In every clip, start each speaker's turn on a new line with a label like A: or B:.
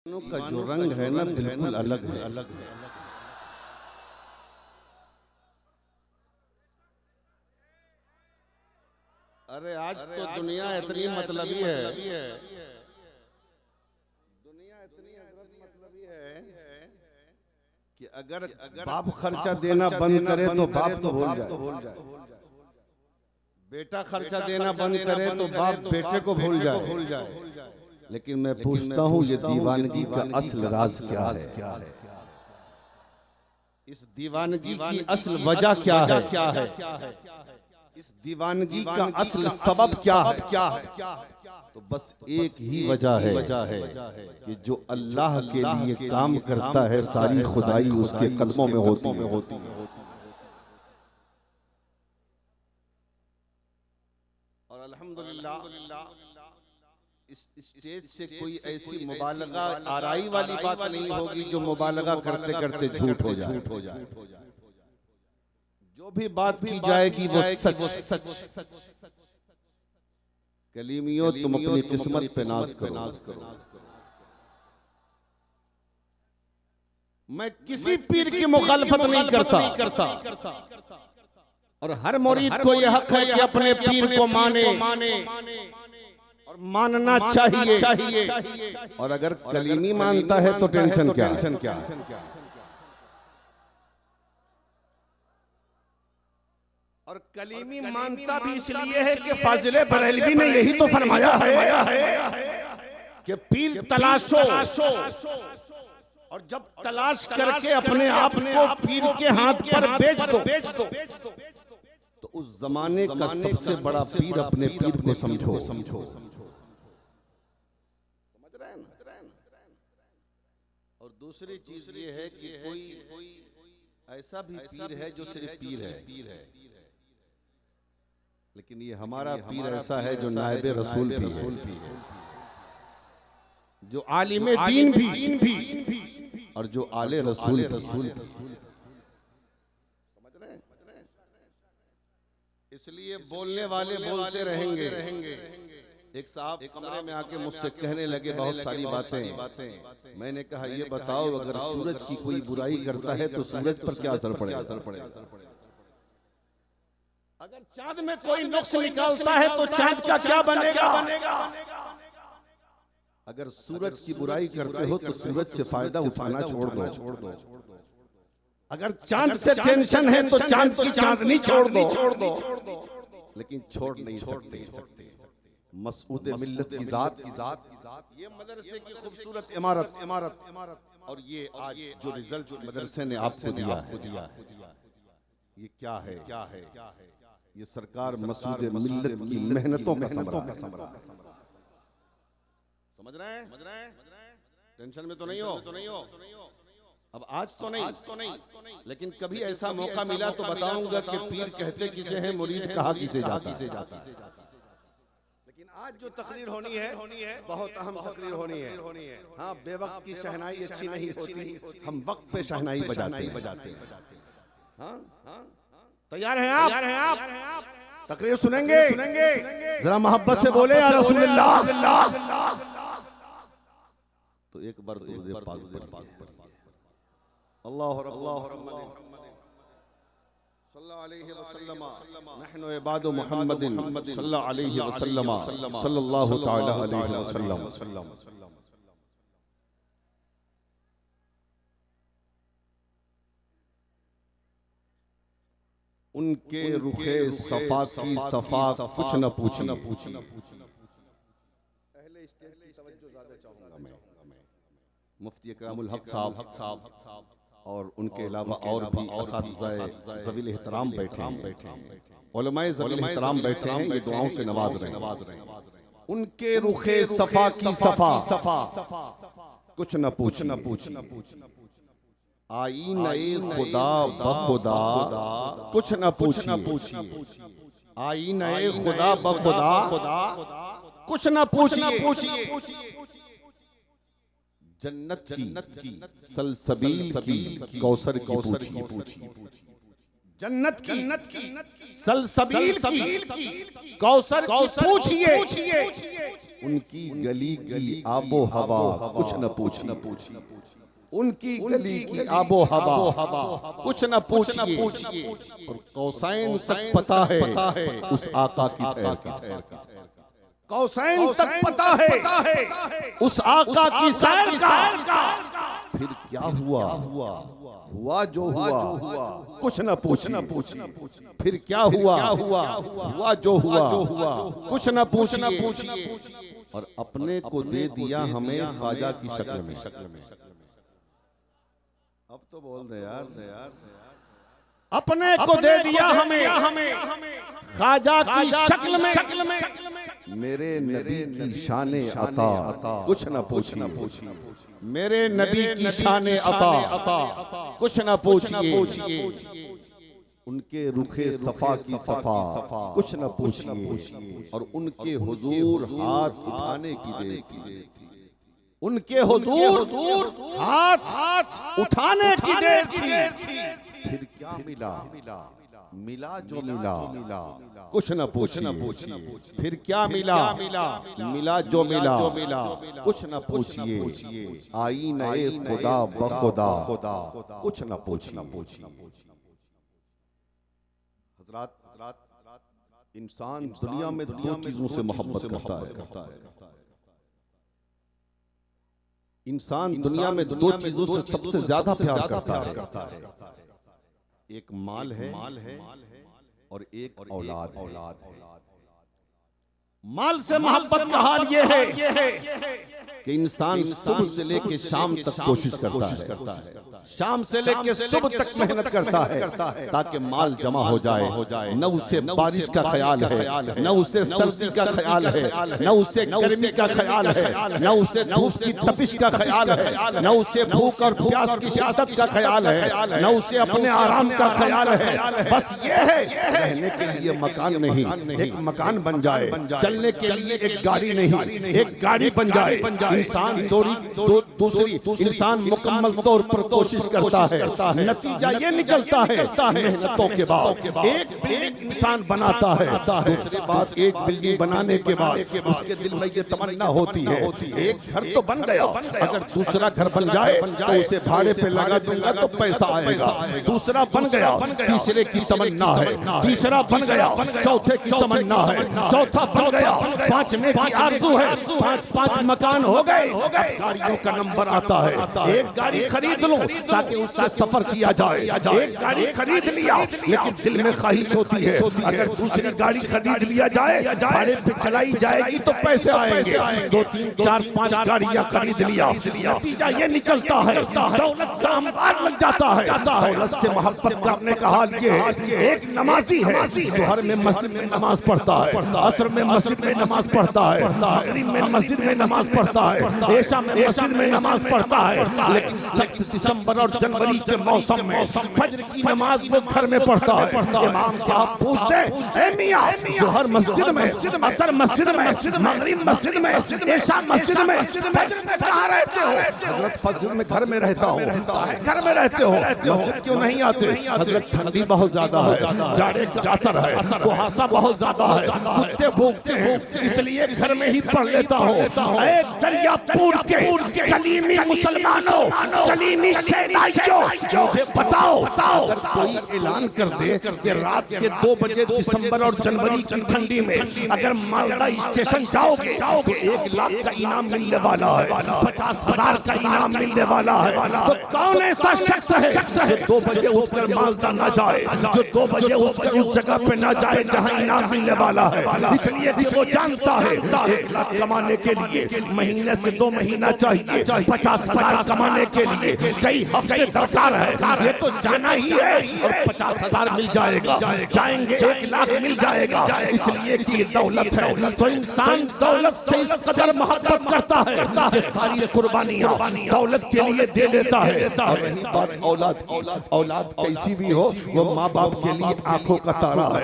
A: का जो रंग है ना बिल्कुल अलग है। अरे आज तो दुनिया इतनी मतलबी है, दुनिया इतनी मतलबी है कि अगर बाप खर्चा देना बंद करे तो बाप तो भूल जाए, बेटा खर्चा देना बंद करे तो बाप बेटे को भूल जाए। लेकिन मैं पूछता हूँ ये दीवानगी का असल राज क्या है? इस दीवानगी की असल वजह क्या है? इस दीवानगी का असल सबब क्या है? तो बस एक ही वजह है कि जो अल्लाह के लिए काम करता है सारी खुदाई उसके कदमों में होती है। और अल्हम्दुलिल्लाह इस स्टेज से कोई ऐसी मुबालगा आराई वाली बात नहीं होगी जो मुबालगा करते करते झूठ हो जाए। जो भी बात की जाएगी वो सच। कलीमियों तुम अपनी किस्मत पे नाज करो। मैं किसी पीर की मुखालफत नहीं करता और हर मुरीद को यह हक है कि अपने पीर को माने और मानना चाहिए। और अगर कलीमी मानता है तो टेंशन क्या? और कलीमी मानता भी इसलिए है कि फाजिले बरेलवी ने यही तो फरमाया है कि पीर तलाशो और जब तलाश करके अपने आप को पीर के हाथ पर बेच दो तो उस जमाने का सबसे बड़ा पीर अपने पीर को समझो। और दूसरी चीज ये है कि कोई ऐसा भी पीर है जो सिर्फ पीर है, लेकिन ये हमारा पीर ऐसा है जो नायबे रसूल भी है, जो आलिमे दीन भी और जो आले रसूल। इसलिए बोलने वाले बोलते रहेंगे। एक साहब कमरे में आके मुझसे कहने लगे बहुत सारी बातें। मैंने कहा ये बताओ अगर सूरज की कोई बुराई करता है तो सूरज पर क्या असर पड़ेगा? अगर चांद में कोई नुक्स निकालता है तो चांद का क्या बनेगा? अगर सूरज की बुराई करते हो तो सूरज से फायदा उठाना छोड़ दो। अगर चांद से टेंशन है तो चांद की चांदनी छोड़ दो। लेकिन छोड़ नहीं सकते मसऊद मिल्लत की जात ये मदरसे की खूबसूरत इमारत और ये आज जो रिजल्ट मदरसे ने आपको दिया ये क्या है? ये सरकार मसऊद मिल्लत की मेहनतों का समरा। समझ रहे हैं? टेंशन में तो नहीं हो। अब आज तो नहीं, लेकिन कभी ऐसा मौका मिला तो बताऊंगा कि पीर कहते किसे हैं, मुरीद कहा किसे जाता। लेकिन आज जो तकरीर होनी है बहुत अहम तकरीर होनी है। हाँ, बेवक्त की शहनाई अच्छी नहीं होती, हम वक्त पे शहनाई बजाते हैं। हाँ, तैयार हैं आप? तकरीर सुनेंगे? जरा मोहब्बत से बोले या रसूलुल्लाह। तो एक बार दुरूद पाक अल्लाह सल्लल्लाहु अलैहि वसल्लम नहनु इबादु मुहम्मदिन सल्लल्लाहु अलैहि वसल्लम सल्लल्लाहु तआला अलैहि वसल्लम। उनके रुखे सफा की सफा कुछ न पूछी। पहले स्टेज की तवज्जो ज्यादा चाहूंगा मैं मुफ्ती इकरामुल हक साहब और उनके अलावा और भी असातिज़ाए ज़वील एहतराम बैठे उलमाए ज़वील एहतराम बैठे हैं, ये दुआओं से नवाज रहे हैं। उनके रुखे सफा की सफा कुछ न पूछी। आईने खुदा बखुदा कुछ न पूछी। आईने खुदा बखुदा कुछ न पूछिए। जन्नत की सलसबील की कौसर की पूछिए। जन्नत की सलसबील की कौसर की पूछिए। उनकी गली की आबो हवा कुछ न पूछिए, उनकी गली की आबो हवा कुछ न पूछिए। और कौसैन तक पता है उस आका की सैर, कौसैन तक पता है उस आका की सैर का। फिर क्या हुआ, हुआ जो हुआ कुछ न पूछिए। फिर क्या हुआ, हुआ जो हुआ कुछ न पूछिए। और अपने को दे दिया हमें ख्वाजा की शक्ल में। अब तो बोल दे यार, अपने को दे दिया हमें ख्वाजा की शक्ल में। मेरे नबी की शाने अता कुछ न पूछिए, मेरे नबी की शाने अता कुछ न पूछिए। उनके रुखे सफा की सफा कुछ न पूछिए। और उनके हुजूर हाथ उठाने की देर थी, उनके हुजूर हाथ उठाने की देर थी। फिर क्या मिला जो मिला कुछ न पूछिए। फिर क्या मिला जो मिला कुछ न पूछिए। आई नए खुदा बखुदा कुछ न पूछिए। हज़रात, इंसान दुनिया में दो चीजों से मोहब्बत करता है। इंसान दुनिया में दो चीजों से सबसे ज्यादा प्यार करता है। एक माल है और एक औलाद। माल से मोहब्बत का हाल ये है कि इंसान सुबह से लेके शाम तक कोशिश करता है, शाम से लेके सुबह तक मेहनत करता है ताकि माल जमा हो जाए। न उसे बारिश का ख्याल है, न उसे सर्दी का ख्याल है, न उसे गर्मी का ख्याल है, न उसे धूप की तपिश का ख्याल है, न उसे भूख और प्यास की शिद्दत का ख्याल है, न उसे अपने आराम का ख्याल है। बस ये है रहने के लिए मकान नहीं, एक मकान बन जाए, चलने के लिए एक गाड़ी नहीं, एक गाड़ी बन जाए। इंसान दूसरी इंसान मुकम्मल तौर पर कोशिश करता है, नतीजा ये निकलता है मेहनतों के बाद एक इंसान बनाता है। दूसरी बात, एक बिल्डिंग बनाने के बाद उसके दिल में ये तमन्ना होती है एक घर तो बन गया, अगर दूसरा घर बन जाए तो उसे भाड़े पे लगा दूंगा तो पैसा आएगा। दूसरा बन गया, तीसरे की तमन्ना है, तीसरा बन गया, चौथे की तमन्ना है, चौथा बन गया, पांचवें की आरज़ू है, पांच मकान हो गए। गाड़ियों का नंबर आता है, एक गाड़ी खरीद लो ताकि उससे सफर किया जाए। एक गाड़ी खरीद लिया लेकिन दिल में ख्वाहिश होती है अगर दूसरी गाड़ी खरीद लिया जाए, भाड़े पे चलाई जाएगी तो पैसे आएंगे। 2 3 4 5 गाड़ियां खरीद लिया, नतीजा ये निकलता है दौलत का अंबार लग जाता है। दौलत से मोहब्बत करने का हाल ये है, एक नमाजी है, ज़ोहर में मस्जिद में नमाज पढ़ता है, असर में मस्जिद में नमाज पढ़ता है, मगरिब में मस्जिद में नमाज पढ़ता है, ऐशा में मस्जिद में नमाज पढ़ता है, लेकिन सख्त दिसंबर और जनवरी के मौसम में फजर की नमाज वो घर में पढ़ता है। इमाम साहब पूछते हैं, ए मियां, ज़ोहर मस्जिद में, असर मस्जिद में, मगरिब मस्जिद में, ऐशा मस्जिद में, फजर में कहाँ रहते हो? हजरत फजर में घर में रहता हो, घर में रहते हो, मस्जिद क्यों नहीं आते? हजरत ठंडी बहुत ज्यादा है, जाड़े का असर है, कुहासा बहुत ज्यादा है, कुत्ते भूखते हैं, इसलिए घर में ही पढ़ लेता हूँ। दरियापुर के कलीमी मुसलमानों, कलीमी शहनाइयों, मुझे बताओ अगर कोई ऐलान कर दे कि रात के 2 बजे दिसंबर और जनवरी की ठंडी में अगर मालदा स्टेशन जाओगे तो 1 लाख का इनाम मिलने वाला है, 50,000 का इनाम मिलने वाला है, तो कौन ऐसा शख्स है जो 2 बजे उठकर मालदा ना जाए, जो 2 बजे उठकर उस जगह पे ना जाए जहां इनाम मिलने वाला है? इसलिए वो जानता है 1 लाख कमाने के लिए महीने से 2 महीना चाहिए, 50,000 कमाने के लिए कई हफ्ते दरकार है, ये तो जाना ही है। और 50,000 मिल जाएगा, जाएंगे 1 लाख मिल जाएगा। इसलिए कि दौलत है तो इंसान दौलत से इस कदर मोहब्बत करता है कि सारी कुर्बानियां दौलत के लिए दे देता है। और रही बात औलाद की, औलाद कैसी भी हो वो माँ बाप के लिए आंखों का तारा है।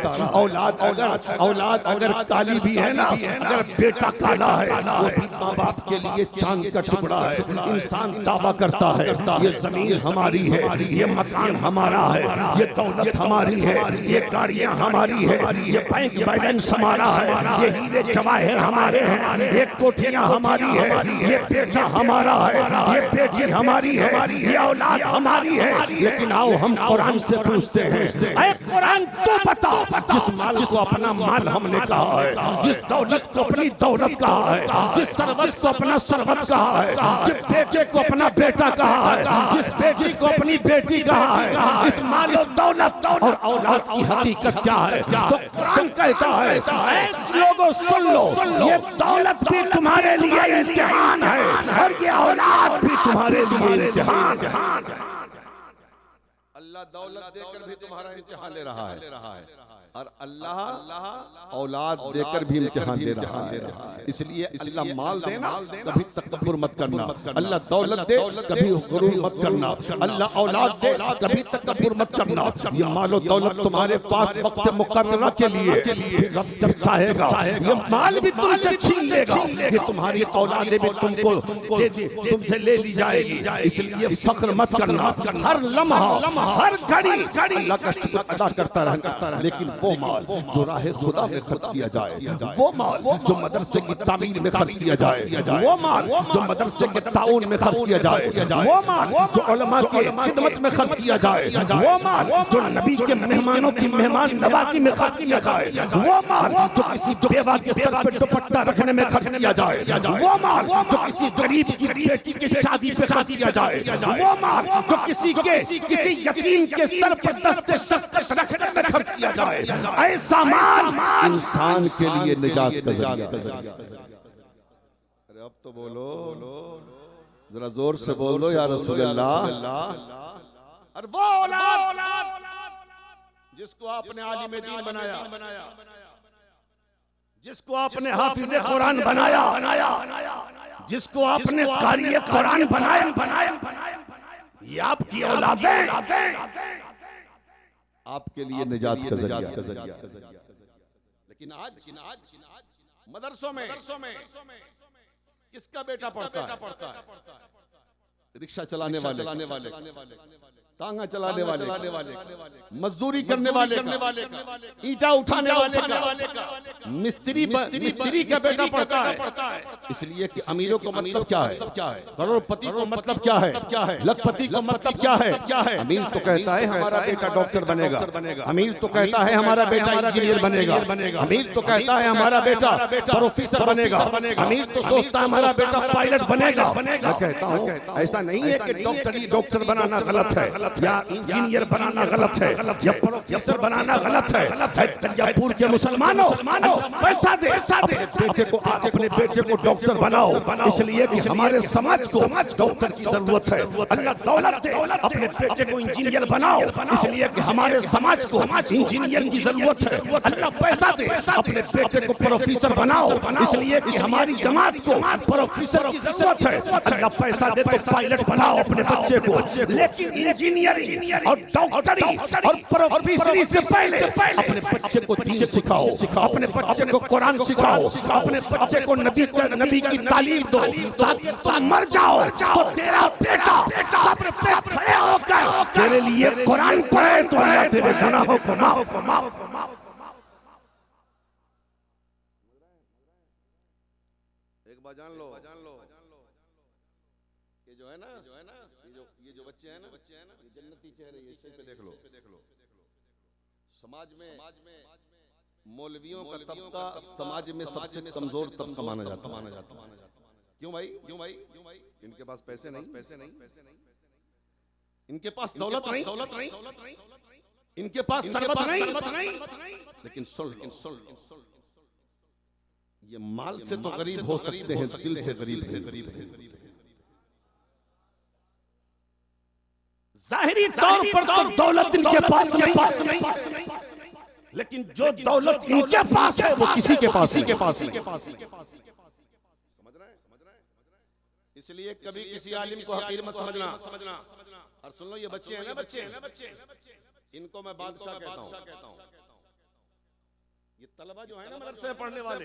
A: औलाद अगर काली भी है ना, अगर बेटा काला है वो भी माँ बाप के लिए चांद का टुकड़ा है। इंसान दावा करता है ये जमीन हमारी है, ये मकान हमारा है, ये दौलत हमारी है, ये गाड़ियां हमारी है, ये बैंक बैलेंस हमारा है, ये हीरे जवाहर हमारे हैं, ये कोठियां हमारी है, ये बेटा हमारा है, ये बेटी हमारी है, ये औलाद हमारी है। लेकिन आओ हम कुरान से पूछते हैं, ऐ कुरान तो बता, जिस माल को अपना माल हमने कहा है, जिस दौलत को अपनी दौलत कहा है, जिस सरवत को अपना सरवत कहा है, जिस बेटे को अपना बेटा कहा है, जिस बेटी को अपनी बेटी कहा है, इस माल दौलत और औलाद की हकीकत क्या है? तो कुरान कहता है लोगों सुन लो, ये दौलत भी तुम्हारे लिए इम्तिहान है और ये औलाद भी तुम्हारे लिए इम्तिहान है। अल्लाह दौलत देकर भी तुम्हारा इम्तिहान ले रहा है और अल्लाह औलाद देकर भी इम्तिहान ले रहा है। इसलिए अल्लाह माल देना कभी तकब्बुर मत करना, अल्लाह दौलत दे कभी गुरूर मत करना, अल्लाह औलाद दे कभी तकब्बुर मत करना। ये माल और दौलत तुम्हारे पास वक्त मुकर्ररा के लिए, रब जब चाहेगा ये माल भी तुमसे छीन लेगा, ये तुम्हारी औलादें भी तुमसे ले ली जाएगी। इसलिए फख्र मत करना, हर लम्हा हर घड़ी अल्लाह का शुक्र अदा करता रहना। लेकिन वो माल जो राह खुदा में खर्च किया जाए, वो माल जो मदरसे की तामीर में खर्च किया जाए, वो माल जो मदरसे के ताउन में खर्च किया जाए, वो माल जो उलमा की खिदमत में खर्च किया जाए, वो माल जो नबी के मेहमानों की मेहमान नवाजी में खर्च किया जाए, वो माल जो किसी बेवा के सर पर दुपट्टा रखने में खर्च किया जाए, वो माल जो किसी गरीब की बेटी की शादी पे खर्च किया जाए, वो माल जो किसी यतीम के सर पर दस्ते शस्त्र रखने में खर्च किया जाए, ऐसा माल इंसान के लिए निजात का जरिया। अरे अब तो बोलो, जरा जोर से बोल दो या रसूल अल्लाह। और वो औलाद जिसको आपने आलिम दीन बनाया, जिसको आपने हाफिज कुरान बनाया, जिसको आपने कारी कुरान बनाया, ये आपकी औलादें आपके लिए निजात का जरिया। लेकिन आज मदरसों में किसका बेटा पढ़ता है? रिक्शा चलाने वाले, तांगा चलाने वाले, मजदूरी करने वाले, ईंटा उठाने वाले का, मिस्त्री का बेटा पढ़ता है। इसलिए कि अमीरों को मतलब क्या है, करोड़पति को मतलब क्या है, लखपति को मतलब क्या है? अमीर तो कहता है हमारा बेटा डॉक्टर बनेगा, अमीर तो कहता है हमारा बेटा इंजीनियर बनेगा, अमीर तो कहता है हमारा बेटा प्रोफेसर बनेगा, अमीर तो सोचता है हमारा बेटा पायलट बनेगा। मैं कहता हूँ ऐसा नहीं है कि डॉक्टर बनाना गलत है या इंजीनियर बनाना गलत है या प्रोफेसर बनाना गलत है। दरियापुर के मुसलमानों पैसा दे, अपने बेटे को डॉक्टर बनाओ, इसलिए कि हमारे समाज को डॉक्टर की जरूरत है। अल्लाह दौलत दे, अपने बेटे को इंजीनियर बनाओ, इसलिए कि हमारे समाज को इंजीनियर की जरूरत है। अल्लाह पैसा दे, अपने बेटे को प्रोफेसर बनाओ, इसलिए कि हमारी जमात को प्रोफेसर की जरूरत है। अल्लाह पैसा दे तो पायलट बनाओ अपने बच्चे को, लेकिन इंजीनियरिंग और डॉक्टरी और प्रोफेसरी से पहले अपने बच्चे को दीन सिखाओ, अपने बच्चे को कुरान सिखाओ, अपने बच्चे को नबी की तालीम दो, ताकि तुम मर जाओ तो तेरा बेटा कब्र पे खड़े होकर तेरे लिए कुरान पढ़े तो अल्लाह तेरे गुनाहों को माफ। एक बात जान लो कि जो है ना ये जो बच्चे हैं ना जन्नती चेहरे, ये इस पे देख लो। समाज में मौलवियों का तबका समाज में सबसे कमजोर तबका माना जाता। क्यों भाई? इनके पास पैसे नहीं, इनके पास दौलत नहीं, इनके पास सरबत नहीं। लेकिन सुन, ये माल से तो गरीब हो सकते हैं, दिल से गरीब है। जाहिरी तौर पर तो दौलत इनके पास नहीं, लेकिन जो दौलत इनके पास है वो किसी के पास समझ रहे हैं? इसलिए कभी किसी आलिम को हकीर मत समझना। और सुन लो, ये बच्चे हैं ना, इनको मैं बादशाह कहता हूँ। ये तलबा जो है ना मदरसे में पढ़ने वाले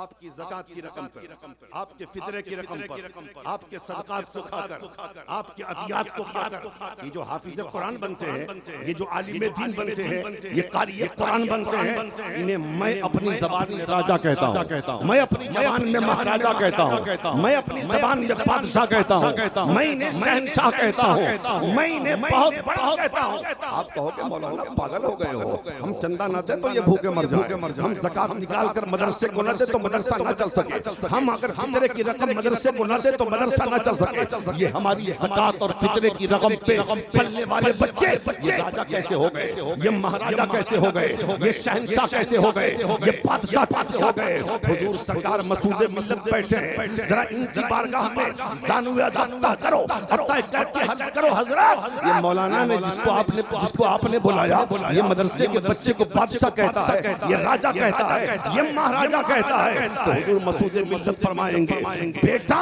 A: आपकी ज़कात की रकम पर, आपके फितरे की रकम पर, आपके सदकात को खाकर, आपके अतियात को खाकर, ये जो हाफिज़ कुरान बनते हैं, ये जो आलिम दीन बनते हैं, ये कारी कुरान बनते हैं, इन्हें मैं अपनी ज़बान में राजा कहता हूँ, मैं अपनी ज़बान में महाराजा कहता हूँ, मैं अपनी ज़बान में बादशाह कहता हूँ, मैं इन्हें शहंशाह कहता हूँ, मैं इन्हें बहुत बड़ा कहता हूँ। आप कहोगे मौलाना पागल हो गए हो, हम चंदा न दे तो ये भूखे मर जाए, हम ज़कात निकाल कर मदरसे को न दे तो मदरसा न चल सके, हम अगर फितरे की रकम मदरसे को न दे तो मदरसा न चल सके। ये हमारी ज़कात और फितरे की रकम पे पलने वाले बच्चे ये राजा कैसे हो गए, ये महाराजा कैसे हो गए, ये शहंशाह कैसे हो गए, ये बादशाह कैसे हो गए। हुजूर सरकार मसूदे मिल्लत बैठे हैं, जरा इनकी बारगाह में ज़ानुए अज़ा करो और तय करके हज करो हजरत। ये मौलाना ने जिसको आपने बुलाया, ये मदरसे के बच्चे को बादशाह कहता है, ये राजा कहता है, ये महाराजा कहता है, तो हुजूर मसूदे मिल्लत फरमाएंगे बेटा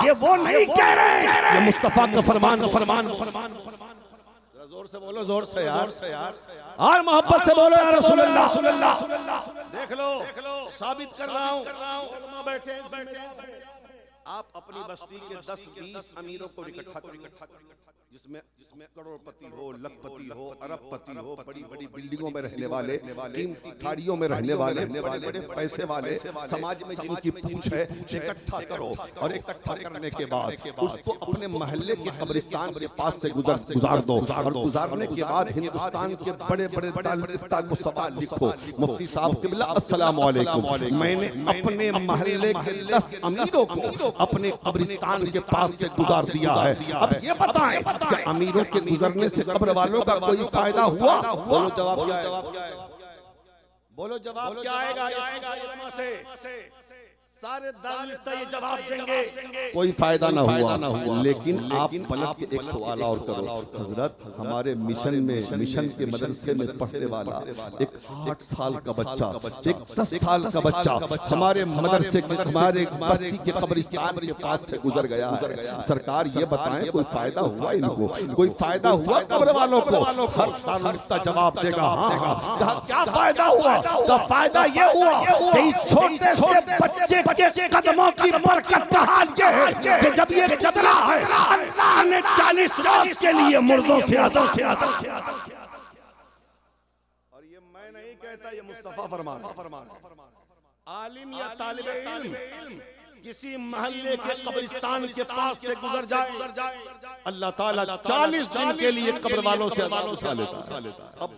A: ये वो नहीं कह रहे, ये मुस्तफा का फरमान जोर से बोलो, जोर से यार और मोहब्बत से बोलो या रसूल अल्लाह। देख लो साबित कर रहा हूँ, बैठे आप अपनी बस्ती के 10-20 अमीरों को इकट्ठा करो, जिसमें करोड़पति हो, लखपति हो, अरबपति हो, बड़ी बड़ी बिल्डिंगों में रहने वाले, कीमती गाड़ियों में रहने वाले, बड़े बड़े पैसे वाले, समाज में जिनकी पूछ है, इकट्ठा करो और इकट्ठा करने के बाद उसको अपने मोहल्ले के कब्रिस्तान के पास से गुजार दो और गुजारने के बाद हिंदुस्तान के बड़े बड़े ताल्लुक सवाल लिखो, मुफ्ती साहब क़िबला अस्सलाम वालेकुम, मैंने अपने मोहल्ले के 10 अमीरों को अपने कब्रिस्तान के पास से गुजार दिया है। अब ये बताएं क्या अमीरों के गुजरने से कब्र वालों का कोई फायदा हुआ? बोलो जवाब क्या है? बोलो जवाब क्या आएगा? सारे दानिस्ता ये जवाब देंगे कोई फायदा ना हुआ। लेकिन आप पलट के एक सवाल और करो, हजरत हमारे मिशन के मदरसे में पढ़ने वाला एक 8 साल का बच्चा, एक 10 साल का बच्चा हमारे मदरसे के, हमारे बस्ती के कब्रिस्तान के पास से गुजर गया है। सरकार ये बताएं कोई फायदा हुआ इनको? कोई फायदा हुआ कब्र वालों को? हर दानिस्ता जवाब देगा हाँ। क्या फायदा हुआ? तो फायदा ये हुआ कि इस छोटे से बच्चे के कदमों की बरकत का हाल ये है कि जब ये चला है अल्लाह ने 40 रोज के लिए मुर्दों से आदा और ये मैं नहीं कहता, ये मुस्तफा फरमान। आलिम या तालिब इल्म किसी मोहल्ले के कब्रिस्तान के पास से गुजर जाए, अल्लाह ताला 40 दिन के लिए कब्र वालों से लेता है। अब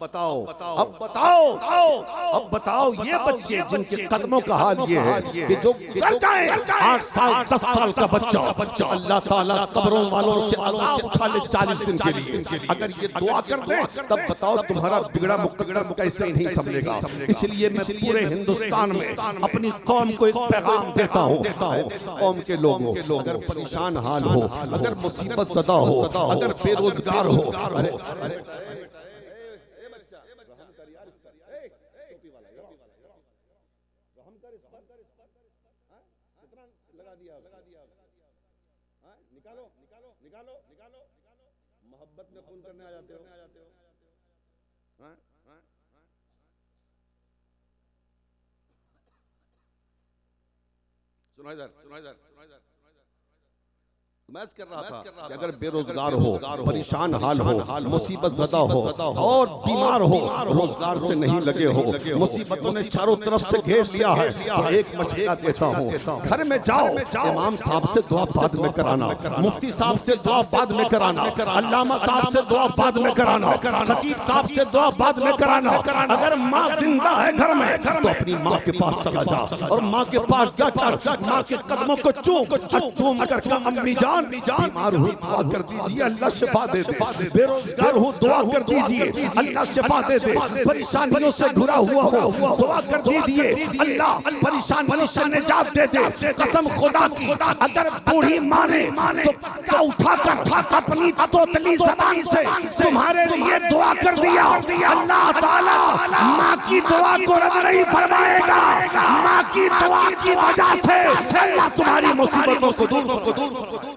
A: बताओ ये बच्चे जिनके कदमों का हाल ये है कि जो गुजर जाए 8 साल 10 साल का बच्चा अल्लाह ताला कब्रों वालों से अज़ाब उठा ले 40 दिन के लिए। अगर ये दुआ कर दे तब बताओ तुम्हारा बिगड़ा मुकद्दर कैसे नहीं संभलेगा। इसलिए मैं पूरे हिंदुस्तान में अपनी कौम को एक पैगाम देता हूँ, कौम के लोगों अगर परेशान हाल हो, अगर मुसीबत ज़दा हो, अगर बेरोजगार हो, अरे निकालो मोहब्बत में खून करने आ जाते हो। सुनो इधर मैं कर रहा था कि अगर बेरोजगार हो, परेशान हाल हो, मुसीबत ज़दा हो और बीमार हो, रोजगार से नहीं लगे हो, मुसीबतों ने चारों तरफ से घेर लिया है, तो एक मशवरा देता हूँ, घर में जाओ, इमाम साहब से दुआ बाद में कराना, मुफ्ती साहब से दुआ बाद में कराना, अल्लामा साहब से दुआ बाद में कराना, खतीब साहब से दुआ बाद में कराना। अगर माँ जिंदा है घर में तो अपनी माँ के पास चला जा और माँ के पास जाकर माँ के कदमों को चूम कर अम्मी जान बीमार हुई दुआ कर दीजिए, अल्लाह शिफा दे दे। बेरोजगार हो दुआ कर दीजिए, अल्लाह शिफा दे दे। परेशानियों से घुरा हुआ हो दुआ कर दीजिए, अल्लाह परेशानियों से निजात दे दे। कसम खुदा की अगर बूढ़ी माने तो उठाकर अपनी तोतली ज़बान से तुम्हारे लिए दुआ कर दिया, अल्लाह ताला माँ की दुआ को रद्द नहीं फरमाएगा। माँ की दुआ की वजह से अल्लाह तुम्हारी मुसीबतों को दूर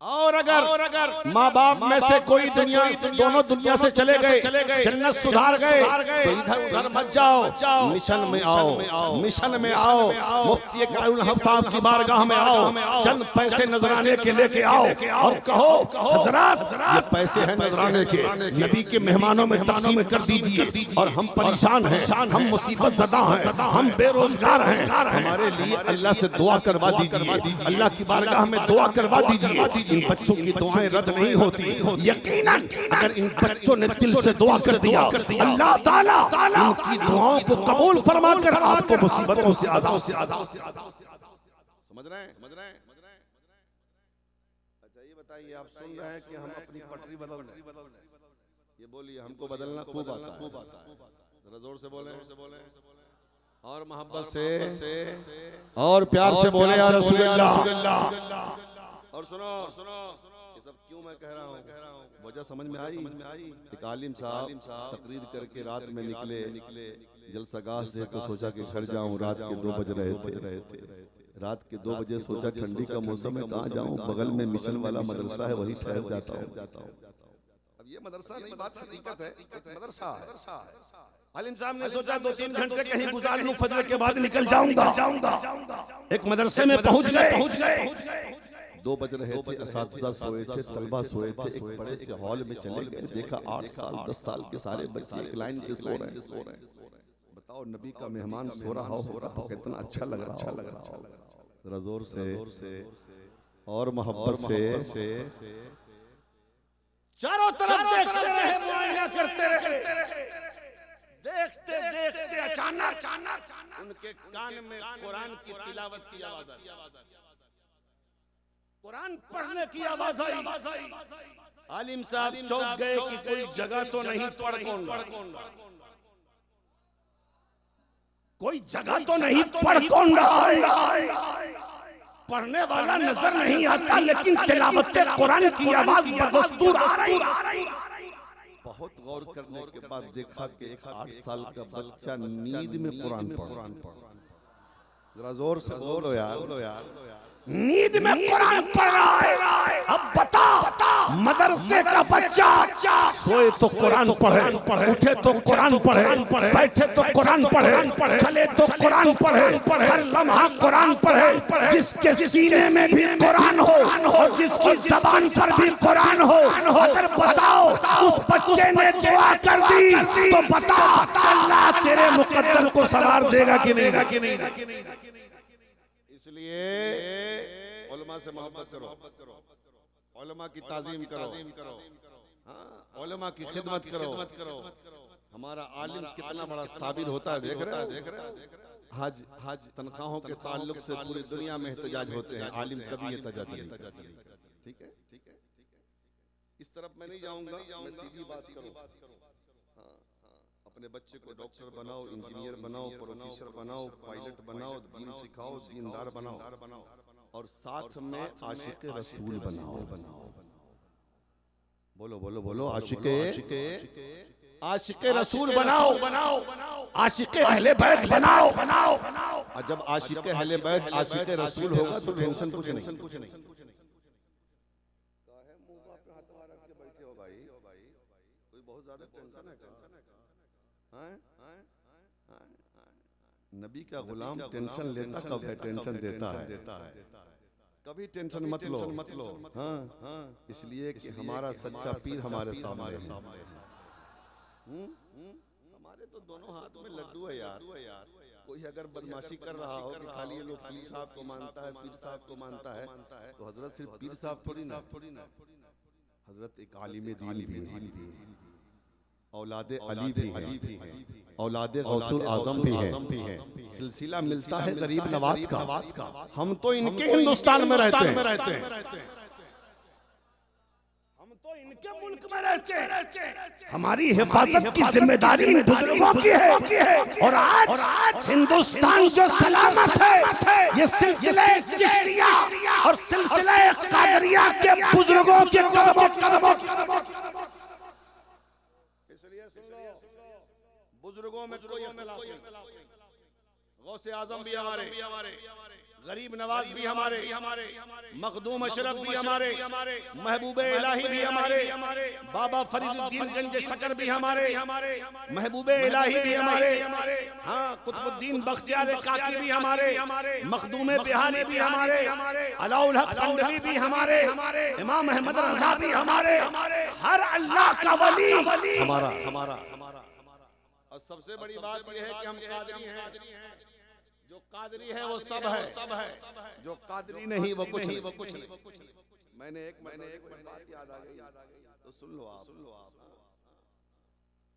A: और अगर माँ बाप में से कोई दोनों दुनिया से चले गए, जन्नत सुधार गए, तो इधर उधर मत जाओ, मिशन में आओ, मिशन में आओ, मुफ्ती कारुल हक साहब की बारगाह में आओ, चंद पैसे नजराने के लेके आओ और कहो हजरत ये पैसे हैं नजराने के, नबी के मेहमानों में तक़सीम कर दीजिए, और हम परेशान हैं, हम मुसीबत ज़दा हैं, हम बेरोजगार हैं, हमारे लिए अल्लाह से दुआ करवा दीजिए, अल्लाह की बारगाह में दुआ करवा दीजिए। इन बच्चों की दुआएं रद्द नहीं होती, यकीनन अगर इन बच्चों ने दिल से दुआ कर दिया, अल्लाह ताला इनकी दुआओं को कबूल फरमा कर आपको मुसीबतों से आजाद। समझ रहे हैं? अच्छा ये बताइए, आप सुन रहे हैं कि हम अपनी पटरी बदल रहे हैं, ये बोलिए हमको बदलना खूब आता है, जरा जोर से बोले और मोहब्बत से और प्यार से बोले या रसूलुल्लाह। और सुनो ये सब क्यों मैं कह रहा हूँ, वजह समझ में आई। एक आलिम साहब तकरीर करके रात में निकले जलसागाह से, तो सोचा कि घर जाऊं, रात के 2 बज रहे थे, रात के 2 बजे सोचा ठंडी का मौसम है, कहाँ जाऊं, बगल में मिशन वाला मदरसा है, वही ठहर जाता हूँ। अब ये मदरसा नहीं, बात हकीकत है, मदरसा है। आलिम साहब ने सोचा 2-3 घंटे कहीं गुजार लूं, फजर के बाद निकल जाऊंगा। एक मदरसे में पहुंच गए, 2 बज रहे थे, असातिज़ा सोए थे, तलबा सोए थे, एक बड़े से हॉल में चले गए, देखा 8 साल 10 साल के सारे बच्चे एक लाइन से सो रहे हैं। बताओ नबी का मेहमान सो रहा हो कितना अच्छा लग रहा हो। जरा जोर से और मोहब्बत से चारों तरफ देखते रहे, मुआयना करते रहे, देखते देखते अचानक उनके कान में कुरान की तिलावत की आवाज आई, कुरान पढ़ने की आवाज आई। आलिम साहब चौंक गए कि कोई जगह तो नहीं, कोई जगह तो नहीं, पढ़ कौन रहा है? पढ़ने वाला नजर नहीं आता, लेकिन तिलावत कुरान की आवाज बदस्तूर आ रही। बहुत गौर करने के बाद देखा कि एक 8 साल का बच्चा नींद में कुरान पढ़ रहा। जरा जोर से बोलो यार, नींद में कुरान पढ़ रहा है। अब बता मदरसे का बच्चा सोए तो कुरान पढ़े, उठे तो कुरान पढ़े, बैठे तो कुरान पढ़े, चले तो कुरान पढ़े, हर लम्हा कुरान पढ़े, जिसके सीने में भी कुरान हो और जिसकी ज़बान पर भी कुरान हो। अगर बताओ उस बच्चे ने दुआ कर दी तो बता अल्लाह तेरे मुकद्दर को सवार देगा कि नहीं? इसलिए उलमा से मोहब्बत करो, उलमा की ताज़ीम करो, उलमा की खिदमत करो। हमारा आलिम कितना बड़ा साबिर होता है, देख रहे हैं। हज तनख्वाहों के ताल्लुक से पूरी दुनिया में एहतजाज होते हैं, आलिम कभी एहतजाज नहीं करता। ठीक है, इस तरफ मैं नहीं जाऊंगा, मैं सीधी बात करूं। अपने बच्चे को डॉक्टर बनाओ, इंजीनियर बनाओ, प्रोफेसर बनाओ, पायलट बनाओ, दीन सिखाओ, दीनदार बनाओ, और साथ में आशिक रसूल बनाओ। बोलो आशिक रसूल बनाओ, आशिक अहले बैत बनाओ। और जब आशिक अहले बैत आशिक रसूल होगा तो टेंशन कुछ नहीं। बैठे हो भाई, कोई बहुत ज्यादा टेंशन है। नबी का गुलाम टेंशन लेता कब है? टेंशन देता है। कभी टेंशन मत लो। इसलिए कि हमारा सच्चा पीर हमारे सामने है। हमारे तो दोनों हाथ में लड्डू है यार। कोई अगर बदमाशी कर रहा हो कि खाली ये लोग पीर साहब को मानता है, पीर साहब को मानता है, तो हजरत सिर्फ पीर साहब थोड़ी ना, हजरत एक आलिम दीन भी है, औलादे अली भी है, औलादे गौसुल आजम भी है। सिलसिला मिलता है गरीब नवाज का। हम तो इनके हिंदुस्तान में रहते हैं, हम तो इनके मुल्क में रहते हैं। हमारी हिफाजत की जिम्मेदारी इन बुजुर्गों की है। और आज हिंदुस्तान जो सलामत है, ये सिलसिले चिश्तिया और सिलसिले कादरिया के बुजुर्गों के कदमों। इसलिए सुन लो, बुजुर्गों में कोई इख्तिलाफ नहीं, गौसे आजम भी हमारे, गरीब नवाज भी हमारे, मखदूम अशरफ भी हमारे, महबूबे इलाही भी हमारे, बाबा फरीदुद्दीन गंज शकर भी हमारे, महबूबे इलाही भी हमारे, हाँ कुतुबुद्दीन बख्तियार काकी भी हमारे, मखदूमे बिहारी भी हमारे, अलाउल हक कंडवी भी हमारे, इमाम अहमद रजा भी हमारे, हर अल्लाह का वली हमारा। और सबसे बड़ी बात यह है कि हम कादरी हैं। जो कादरी है वो सब है, जो कादरी नहीं वो कुछ नहीं। मैंने एक बात याद आ गई, तो सुन लो आप।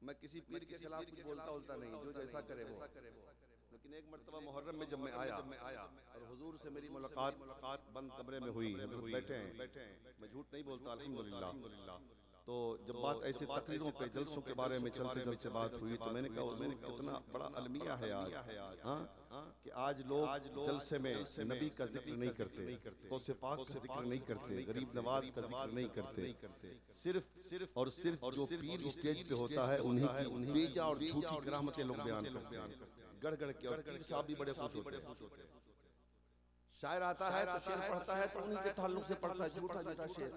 A: मैं किसी पीर के खिलाफ कुछ बोलता नहीं, जो जैसा करे वो। लेकिन एक मर्तबा मुहर्रम में जब मैं आया और हुजूर से मेरी मुलाकात बंद कमरे में हुई, बैठे हैं, मैं झूठ नहीं बोलता अल्हम्दुलिल्लाह। तो जब बात ऐसे तकरीरों पे जलसों के बारे में चलते बात हुई, तो मैंने कहा कितना बड़ा अलमिया है आज, हाँ कि आज लोग जलसे में नबी का जिक्र नहीं करते, गौसे पाक का जिक्र नहीं करते, गरीब नवाज का जिक्र नहीं करते। सिर्फ और सिर्फ जो पीर स्टेज पे होता है उन्हीं बेजा और झूठी करामतें लोग बयान करते हैं, गड़ के। और पीर साहब भी बड़े खुश होते हैं। शायर आता है तो शेर पढ़ता है तो उन्हीं के ताल्लुक से पढ़ता है, झूठा शेर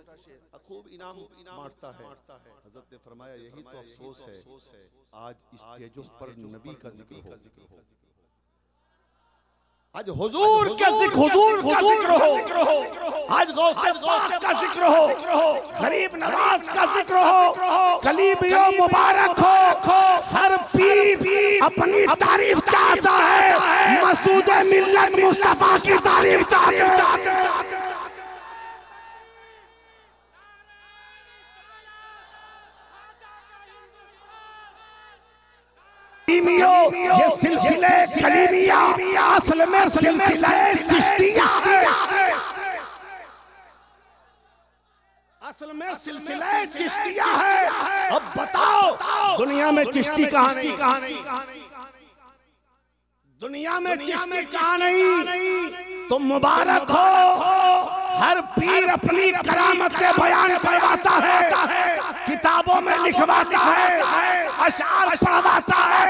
A: खूब इनाम बांटता है। हजरत ने फरमाया यही तो अफसोस है आज स्टेजों पर नबी का जिक्र हो, आज हुजूर का जिक्र हो, आज गौसे का जिक्र हो, गरीब नवाज का जिक्र हो, कलीबियों मुबारक हो। हर पीर अपनी तारीफ चाहता है, मसूद मिल्लत मुस्तफा की तारीफ चाहता है। ये सिलसिले कलीमिया असल में सिलसिला चिश्तिया है, असल में सिलसिला चिश्तिया है। अब बताओ दुनिया में चिश्ती कहाँ नहीं, दुनिया में चिश्ती कहाँ नहीं। तो मुबारक हो, हर पीर अपनी करामतें बयान करवाता है, किताबों में लिखवाता है, अशार पढ़वाता है।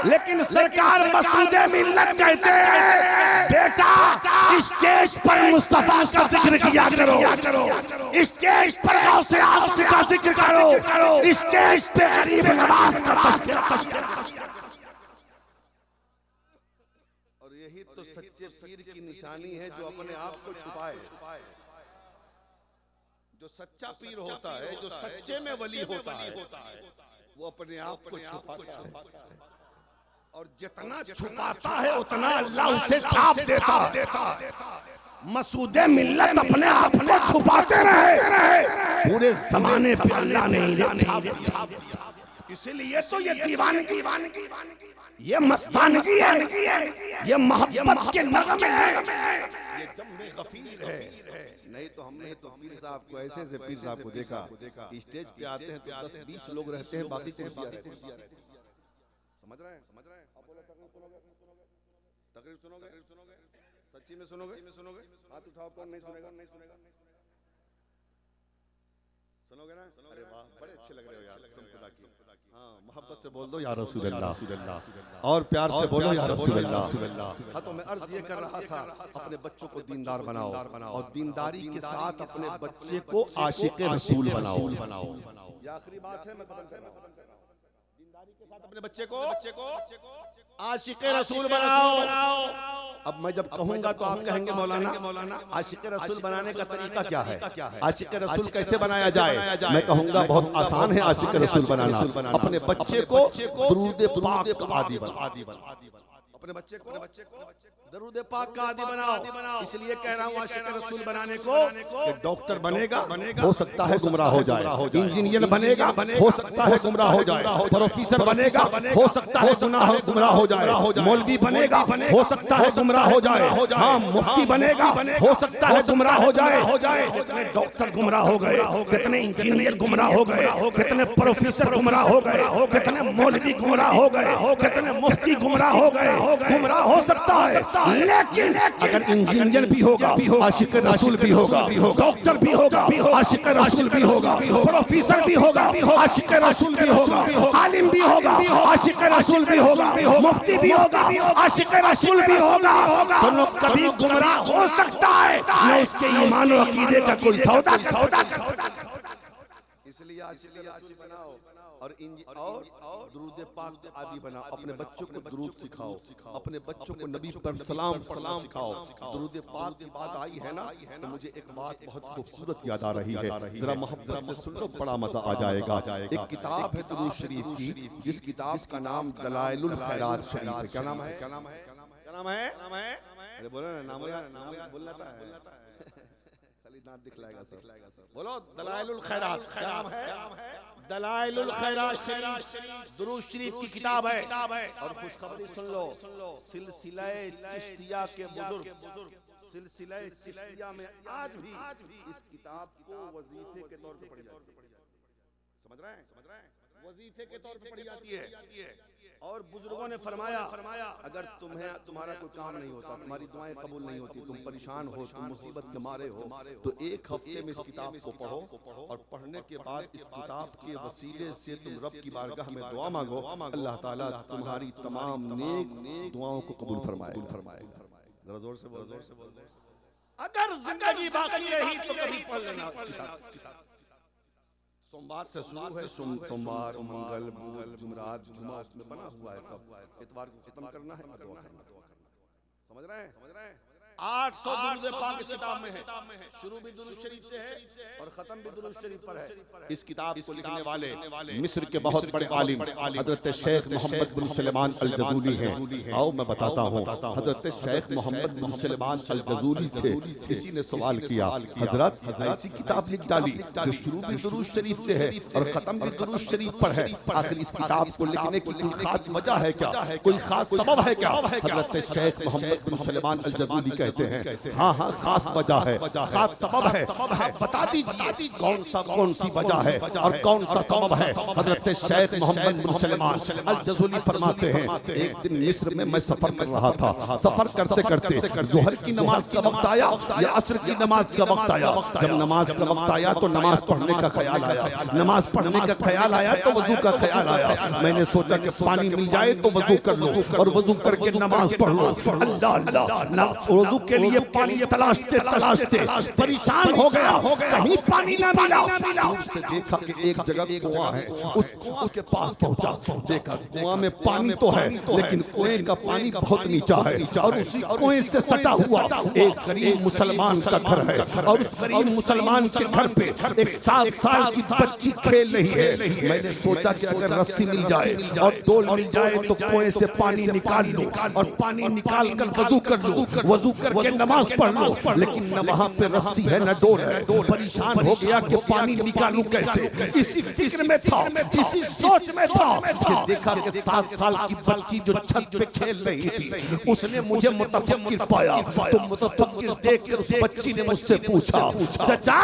A: लेकिन सरकार मसूदे मिल्लत कहते हैं बेटा स्टेज पर मुस्तफा का जिक्र किया करो, स्टेज पर गौसे आज़म का जिक्र करो, स्टेज पे गरीब नवाज का तज़किरा। और यही तो सच्चे पीर की निशानी है, जो अपने आप को छुपाए। जो सच्चा पीर होता है, जो सच्चे में वली होता है, वो अपने आप को छुपाता है। और जितना छुपाता है उतना अल्लाह उसे छाप देता है। मसूदे मिल्लत अपने आप को छुपाते रहे, पूरे जमाने पे अल्लाह ने छाप। इसीलिए तो ये दीवानगी, ये मस्तानगी है, ये मोहब्बत के नगमे है, ये जम्मे गफीर है। नहीं तो हमने तो पीर साहब को ऐसे पीर साहब को देखा स्टेज पे आते हैं तो 10-20 लोग रहते हैं, बाकी कुर्सियां रहती हैं। समझ रहे हैं? आप बोले तकरीर सुनोगे? सच्ची में सुनोगे? हाथ उठाओ, कौन नहीं सुनेगा? सुनोगे ना? अरे वाह, बड़े अच्छे लग रहे हो यार, संपदा की। हाँ, मोहब्बत से बोल दो या रसूल अल्लाह, और प्यार से बोलो या रसूल अल्लाह। हाँ, तो मैं अर्ज ये कर रहा था, अपने बच्चों को दीनदार बनाओ और दीनदारी के साथ अपने बच्चे को आशिक़े रसूल बनाओ। ये आखिरी बात है, मैं खत्म कर रहा हूं। दीनदारी के साथ अपने बच्चे को आशिक़े रसूल बनाओ। अब मैं जब कहूंगा तो आप कहेंगे मौलाना आशिक़े रसूल बनाने का तरीका क्या है? आशिक़े रसूल कैसे बनाया जाए? मैं कहूंगा बहुत आसान है आशिक़े रसूल बनाना। अपने बच्चे को दुरूद पाक का आदी बनाओ, अपने बच्चे को दरूद पाक का आदी बनाओ। इसलिए कह रहा हूँ आशिक़े रसूल बनाने को, डॉक्टर बनेगा हो सकता है गुमराह हो जाए, इंजीनियर बनेगा हो सकता है गुमराह हो जाए, प्रोफेसर बनेगा हो सकता है गुमराह हो जाए, मौलवी बनेगा हो सकता है गुमराह हो जाए, हाँ मुफ्ती बनेगा हो सकता है गुमराह हो जाए। कितने डॉक्टर गुमराह हो गए, कितने इंजीनियर गुमराह हो गए, कितने प्रोफेसर गुमराह हो गए, कितने मौलवी गुमराह हो गए, कितने मुफ्ती गुमराह हो गए। गुमराह हो सकता है
B: लेकिन अगर इंजीनियर भी होगा आशिक रसूल भी होगा, डॉक्टर भी होगा आशिक रसूल भी होगा, प्रोफेसर भी होगा आशिक रसूल भी होगा, आलिम भी होगा आशिक रसूल भी होगा, मुफ्ती भी होगा आशिक रसूल भी होगा, तो कभी गुमराह हो सकता है न उसके ईमान और अकीदे का कोई सौदा
A: इसलिए आज बनाओ और दुरूद पाक आदि बनाओ, अपने बच्चों को दुरूद सिखाओ, अपने बच्चों को नबी पर सलाम सिखाओ। दुरूद पाक की बात आई है ना, तो मुझे एक बात बहुत खूबसूरत याद आ रही है, जरा मोहब्बत से सुन लो, बड़ा मजा आ जाएगा। एक किताब है दुरूद शरीफ की, जिस किताब का नाम दलाइलुल खैरात शरीफ है। क्या नाम है? क्या नाम है? क्या नाम है? अरे बोलो ना, नाम बोलना है, दांत दिखलाएगा सर। बोलो दलाइलुल खैरात। क्या नाम है? दलाइलुल खैरात शरीफ दुरूद शरीफ की किताब है। और खुशखबरी सुन लो, सिलसिले चिश्तिया के बुजुर्ग सिलसिले चिश्तिया में आज भी इस किताब को वजीफे के तौर पे पढ़ी जाती है। समझ रहे हैं? वजीफे के तौर पे पढ़ी जाती है। और बुजुर्गों ने फरमाया अगर तुम्हारा कोई काम नहीं होता, तुम्हारी दुआएं कबूल नहीं होती, तुम परेशान हो, तुम मुसीबत के मारे हो, तो एक हफ्ते में इस किताब को पढ़ो, और पढ़ने के बाद इस किताब के वसीले से तुम रब की बारगाह में दुआ मांगो, अल्लाह ताला तुम्हारी तमाम नेक दुआओं को कबूल फरमाए। जरा जोर से बोल। अगर जिंदगी बाकी रही तो कभी पढ़ लेना किताब। सोमवार से शुरू है, सोमवार, मंगल, बुध, जुमरात, जुमा उसमें बना हुआ है सब। इतवार को खत्म करना है, दुआ करना। समझ रहे हैं? 800 दुरूद पाक इस किताब में है। शुरू भी दुरूद शरीफ से है और खत्म भी दुरूद शरीफ पर है। इस किताब को लिखने वाले मिस्र के बहुत बड़े आलिम हजरत शेख मोहम्मद बिन सुलेमान अल जजूली हैं। आओ मैं बताता हूँ, हजरत शेख मोहम्मद बिन सुलेमान अल जजूली से किसी ने सवाल किया, हजरत ऐसी किताब लिख डाली जो शुरू भी दुरूद शरीफ से है और खत्म भी दुरूद शरीफ पर है, आखिर इस किताब को लिखने की कोई खास वजह है क्या, कोई खास सबब है क्या? हजरत शेख मोहम्मद बिन सुलेमान अल जजूली कहते हैं, हाँ खास वजह है, खास सबब है, आप बता दीजिए कौन सी वजह है और कौन सा सबब है। हजरत शेख मोहम्मद बिन सुलेमान अल जजूली फरमाते हैं, एक दिन मिस्र में मैं सफर कर रहा था, सफर करते करते जोहर की नमाज का वक्त आया या असर की नमाज का वक्त आया। जब नमाज का वक्त आया तो नमाज पढ़ने का ख्याल आया, नमाज पढ़ने का ख्याल आया तो वजू का ख्याल आया। मैंने सोचा कि पानी मिल जाए तो वजू कर लो और वजू करके नमाज पढ़ लो। अल्लाह वजू के लिए पानी तलाशते परेशान हो गया, कहीं पानी ना मिला। उससे देखा कि एक जगह कुआं है, उस कुआं के पास पहुंचा, देखा कुआं में पानी तो है लेकिन कुएं का पानी बहुत नीचा है और उसी कुएं से सटा हुआ एक गरीब मुसलमान का घर है और उस गरीब मुसलमान के घर पे एक 7 साल की बच्ची खेल रही है। मैंने सोचा कि अगर रस्सी मिल जाए और डोल मिल जाए तो कुएं से पानी निकाल लो और पानी निकाल कर वजू कर लो, वजू करके नमाज पढ़ लो। लेकिन न वहाँ पे रस्सी है न डोल है। परेशान हो गया कि पानी निकालूं कैसे, इसी फिक्र में था, इसी सोच में था कि देखा कि 7 साल की बच्ची जो छत पे खेल रही थी उसने मुझे मुतफक्किर पाया। तो मुतफक्किर देखकर उस बच्ची ने मुझसे पूछा, चाचा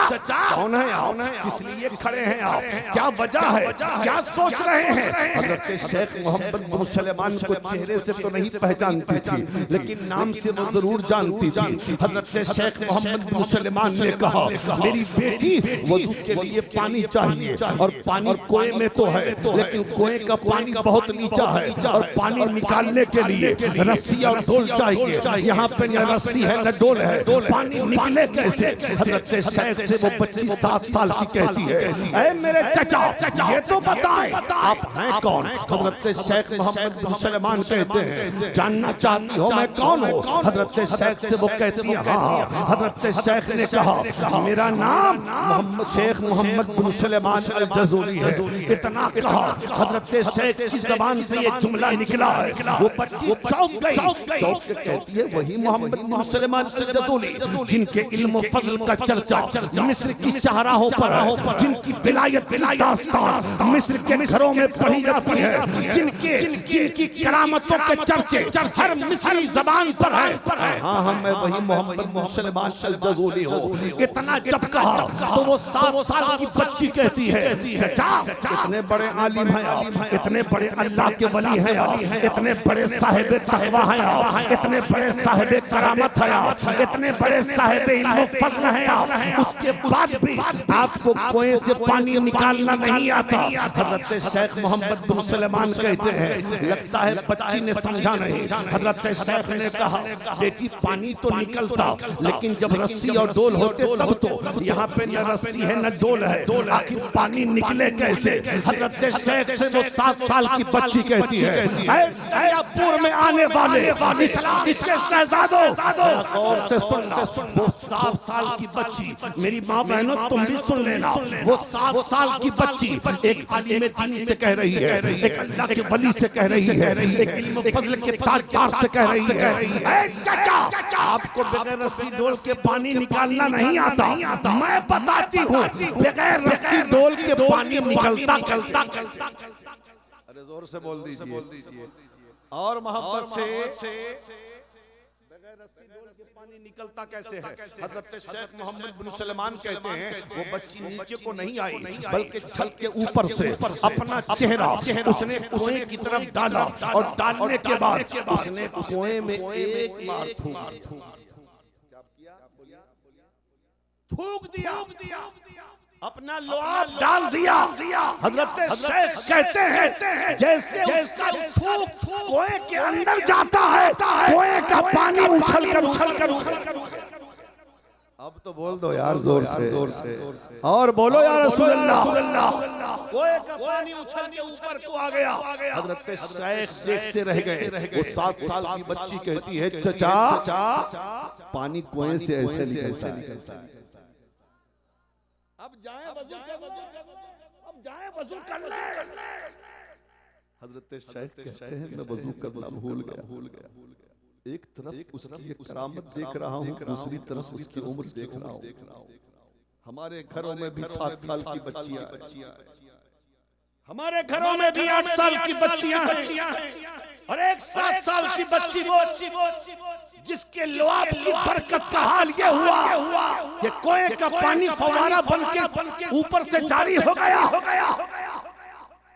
A: कौन है आप, किस लिए खड़े हैं आप, क्या वजह है, क्या सोच रहे हैं? हजरत शेख मोहम्मद बिन सुलेमान को चेहरे से तो नहीं पहचानती थी लेकिन नाम से वो जरूर जानती थी। हजरत शेख मोहम्मद बिन सुलेमान ने कहा, मेरी बेटी वजू के लिए पानी चाहिए और पानी कुएं में तो है लेकिन कुएं का पानी बहुत नीचा है और पानी निकालने के लिए रस्सी और डोल चाहिए। यहाँ पे न रस्सी है न डोल है, पानी निकले कैसे? हजरत शेख से वो बच्ची 7 साल की कहती है, ऐ मेरे चाचा ये तो बताएं आप हैं कौन? हजरत शेख मोहम्मद बिन सुलेमान कहते हैं, जानना चाहती हो मैं कौन हूँ? हजरत शेख से वो कहती है, हाँ। हजरत शेख ने कहा, मेरा नाम शेख मोहम्मद बिन सुलेमान अल जजूली है। इतना कहा हजरत शेख की ज़बान से ये जुमला निकला है, वो बच्ची चौंक के कहती है, वही मोहम्मद बिन सुलेमान अल जजूली जिनके इल्म फज़ल का चर्चा मिस्र की शाहराहों पर है, जिनकी विलायत की दास्तान मिस्र के घरों में पढ़ी जाती है, जिनकी करामतों के चर्चे हर मिस्री ज़बान पर है। हाँ
B: हाँ मैं वही मोहम्मद मुसलमान अल-जज़ूली हूँ। इतना जब कहा तो वो 7 साल की बच्ची कहती है चाचा इतने बड़े आलिम हैं आप, इतने बड़े अल्लाह के वली हैं आप, इतने बड़े साहिब तक़वा हैं आप, इतने बड़े साहिब करामत हैं आप, इतने बड़े साहिब इल्म फज़ल हैं आप, उसके बाद भी आपको कुएं से पानी निकालना नहीं आता। हजरत शेख मोहम्मद बिन सलमान कहते हैं लगता है बच्ची ने समझा नहीं। हजरत शेख ने कहा बेटी पानी तो निकलता लेकिन जब रस्सी और डोल होते तब तो, यहाँ पे न रस्सी है न डोल है, आखिर पानी निकले कैसे? हजरत शेख से वो 7 साल की बच्ची कहती है दरियापुर में आने वाले इसके शहजादों गौर से सुन, वो 7 साल की बच्ची, मेरी माँ बहनों तुम भी सुन लेना, वो 7 साल की बच्ची एक आलिम दीन से कह रही है, एक अल्लाह के वली से कह रही है, एक इल्म फज़ल के ताजदार से कह रही है चाचा आपको बगैर रस्सी डोल के पानी निकालना नहीं आता, मैं बताती हूँ बगैर रस्सी डोल के पानी निकलता।
A: अरे जोर से बोल दीजिए और मोहब्बत से बगैर रस्सी डोल के पानी निकलता कैसे है? हजरत शेख मोहम्मद बिन सलमान कहते हैं वो बच्ची नीचे को नहीं आई बल्कि छल के ऊपर से अपना चेहरा उसने कुएं की तरफ डाला और डालने के बाद उसने कुएं में एक बार थूक दिया, अपना लुआब डाल दिया। हजरत शेख कहते हैं जैसे उसका थूक कुएं के अंदर जाता है, कुएं का पानी उछल कर अब तो बोल दो यार जोर से और बोलो यार रसूल अल्लाह। कुएं का पानी उछल के ऊपर को आ गया। हजरत शेख देखते रह गए। वो 7 साल की बच्ची कहती है चाचा पानी कुएं से ऐसे निकलता है। अब जाए वजू कर ले। हजरत शेख कहते हैं मैं वजू करना भूल गया। एक तरफ उसकी ये करामत देख रहा हूँ, दूसरी तरफ उसकी उम्र देख रहा हूँ। हमारे घरों में भी 7 साल की बच्चियां, हमारे घरों में भी 8 साल की बच्चियां हैं और एक 7 साल की बच्ची वो जिसके लुआब की बरकत का हाल ये हुआ कि कुएं का पानी फव्वारा बनके ऊपर से जारी हो गया।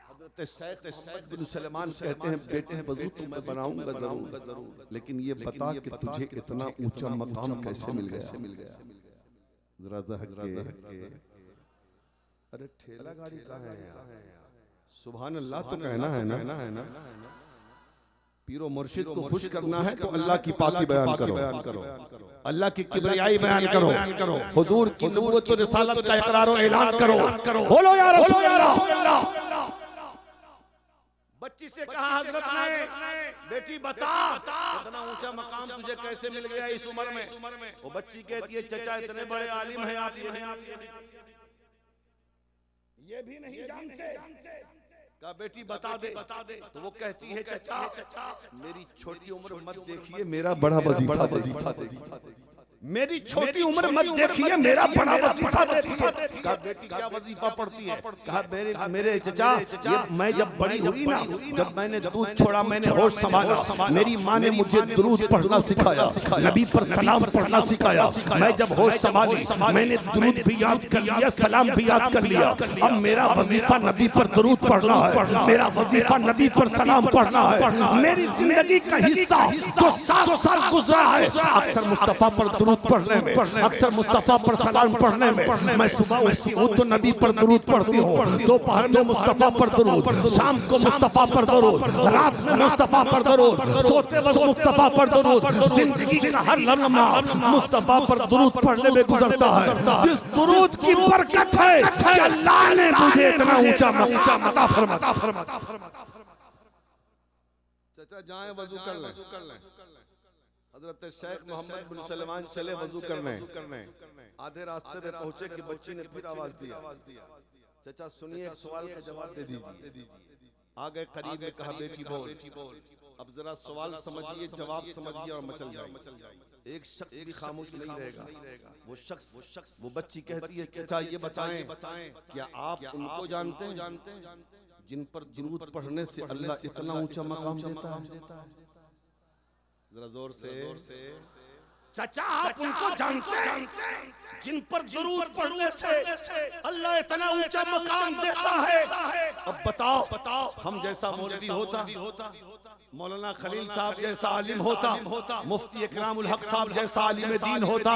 A: हजरत शेख मोहम्मद बिन सलमान कहते हैं बेटे वजू तो मैं बनाऊंगा जरूर, लेकिन ये बता कि तुझे इतना ऊंचा मकाम कैसे मिल गया? जरा अरे ठेला गाड़ी कहाँ है यार? सुभान अल्लाह तो कहना है ना। पीरो मुर्शिद को खुश करना है तो अल्लाह की पाकी बयान करो, अल्लाह की किबरियाई बयान करो, हुजूर की नबूवत और रिसालत का इकरार और ऐलान करो। बोलो या रसूल अल्लाह। बच्ची से कहा हजरत ने बेटी बता इतना ऊंचा मकाम तुझे कैसे मिल गया इस उम्र में? वो बच्ची कहती है चाचा इतने बड़े आलिम हैं आप ये भी नहीं जानते। का बेटी बता दे तो वो कहती है चाचा मेरी छोटी उम्र मत देखिए, मेरा बड़ा वजीफा मेरी छोटी उम्र मत देखिए, मेरा बड़ा वजीफा देखिए। कहा बेटी क्या वजीफा पढ़ती है? कहा मेरे चाचा मैं जब बड़ी हुई ना, जब मैंने दूध छोड़ा, मैंने होश संभाला, मेरी माँ ने मुझे दुरूद पढ़ना सिखाया, नबी पर सलाम पढ़ना सिखाया। मैं जब होश संभाली मैंने दुरूद भी याद कर लिया, सलाम भी याद कर लिया। अब मेरा वजीफा नबी पर दुरूद पढ़ना है, मेरा वजीफा नबी पर सलाम पढ़ना है। मेरी जिंदगी का हिस्सा जो 7 साल गुजरा है अक्सर मुस्तफा पर दुरूद पढ़ने में, अक्सर मुस्तफा पर सलाम पढ़ने में। मैं सुबह तो नबी पर दुरूद पढ़ती हूँ, दोपहर में मुस्तफा पर दुरूद, शाम को मुस्तफा पर दुरूद, रात में मुस्तफा पर दुरूद, सोते वक्त मुस्तफा पर दुरूद। जिंदगी का हर लम्हा मुस्तफा पर दुरूद पढ़ने में गुजरता है। जिस दुरूद की बरकत है कि अल्लाह ने मुझे इतना ऊंचा अता फरमा। चाचा जाए वजू कर ले। हजरत शेख मोहम्मद बिन सलमान चले वजू करने। आधे रास्ते में पहुंचे कि बच्ची ने फिर आवाज दिया चाचा सुनिए एक सवाल का जवाब दे दीजिए। आ गए करीब में, कहा बेटी बोल। अब जरा सवाल समझिए, जवाब समझिए और मचल जाए। एक शख्स भी खामोश नहीं रहेगा। वो शख्स वो बच्ची कहती है चाचा ये बताएं क्या आप उनको जानते हैं जिन पर दुरूद पढ़ने से अल्लाह इतना ऊंचा मकाम देता है? जरा जोर से
B: चचा आप उनको जानते हैं जिन पर दुरूद पढ़ने से अल्लाह इतना ऊंचा मकाम देता है।
A: अब बताओ हम जैसा मौलवी होता, मौलाना खलील साहब जैसा आलिम होता, मुफ्ती इकरामुल हक साहब जैसा आलिम दीन होता,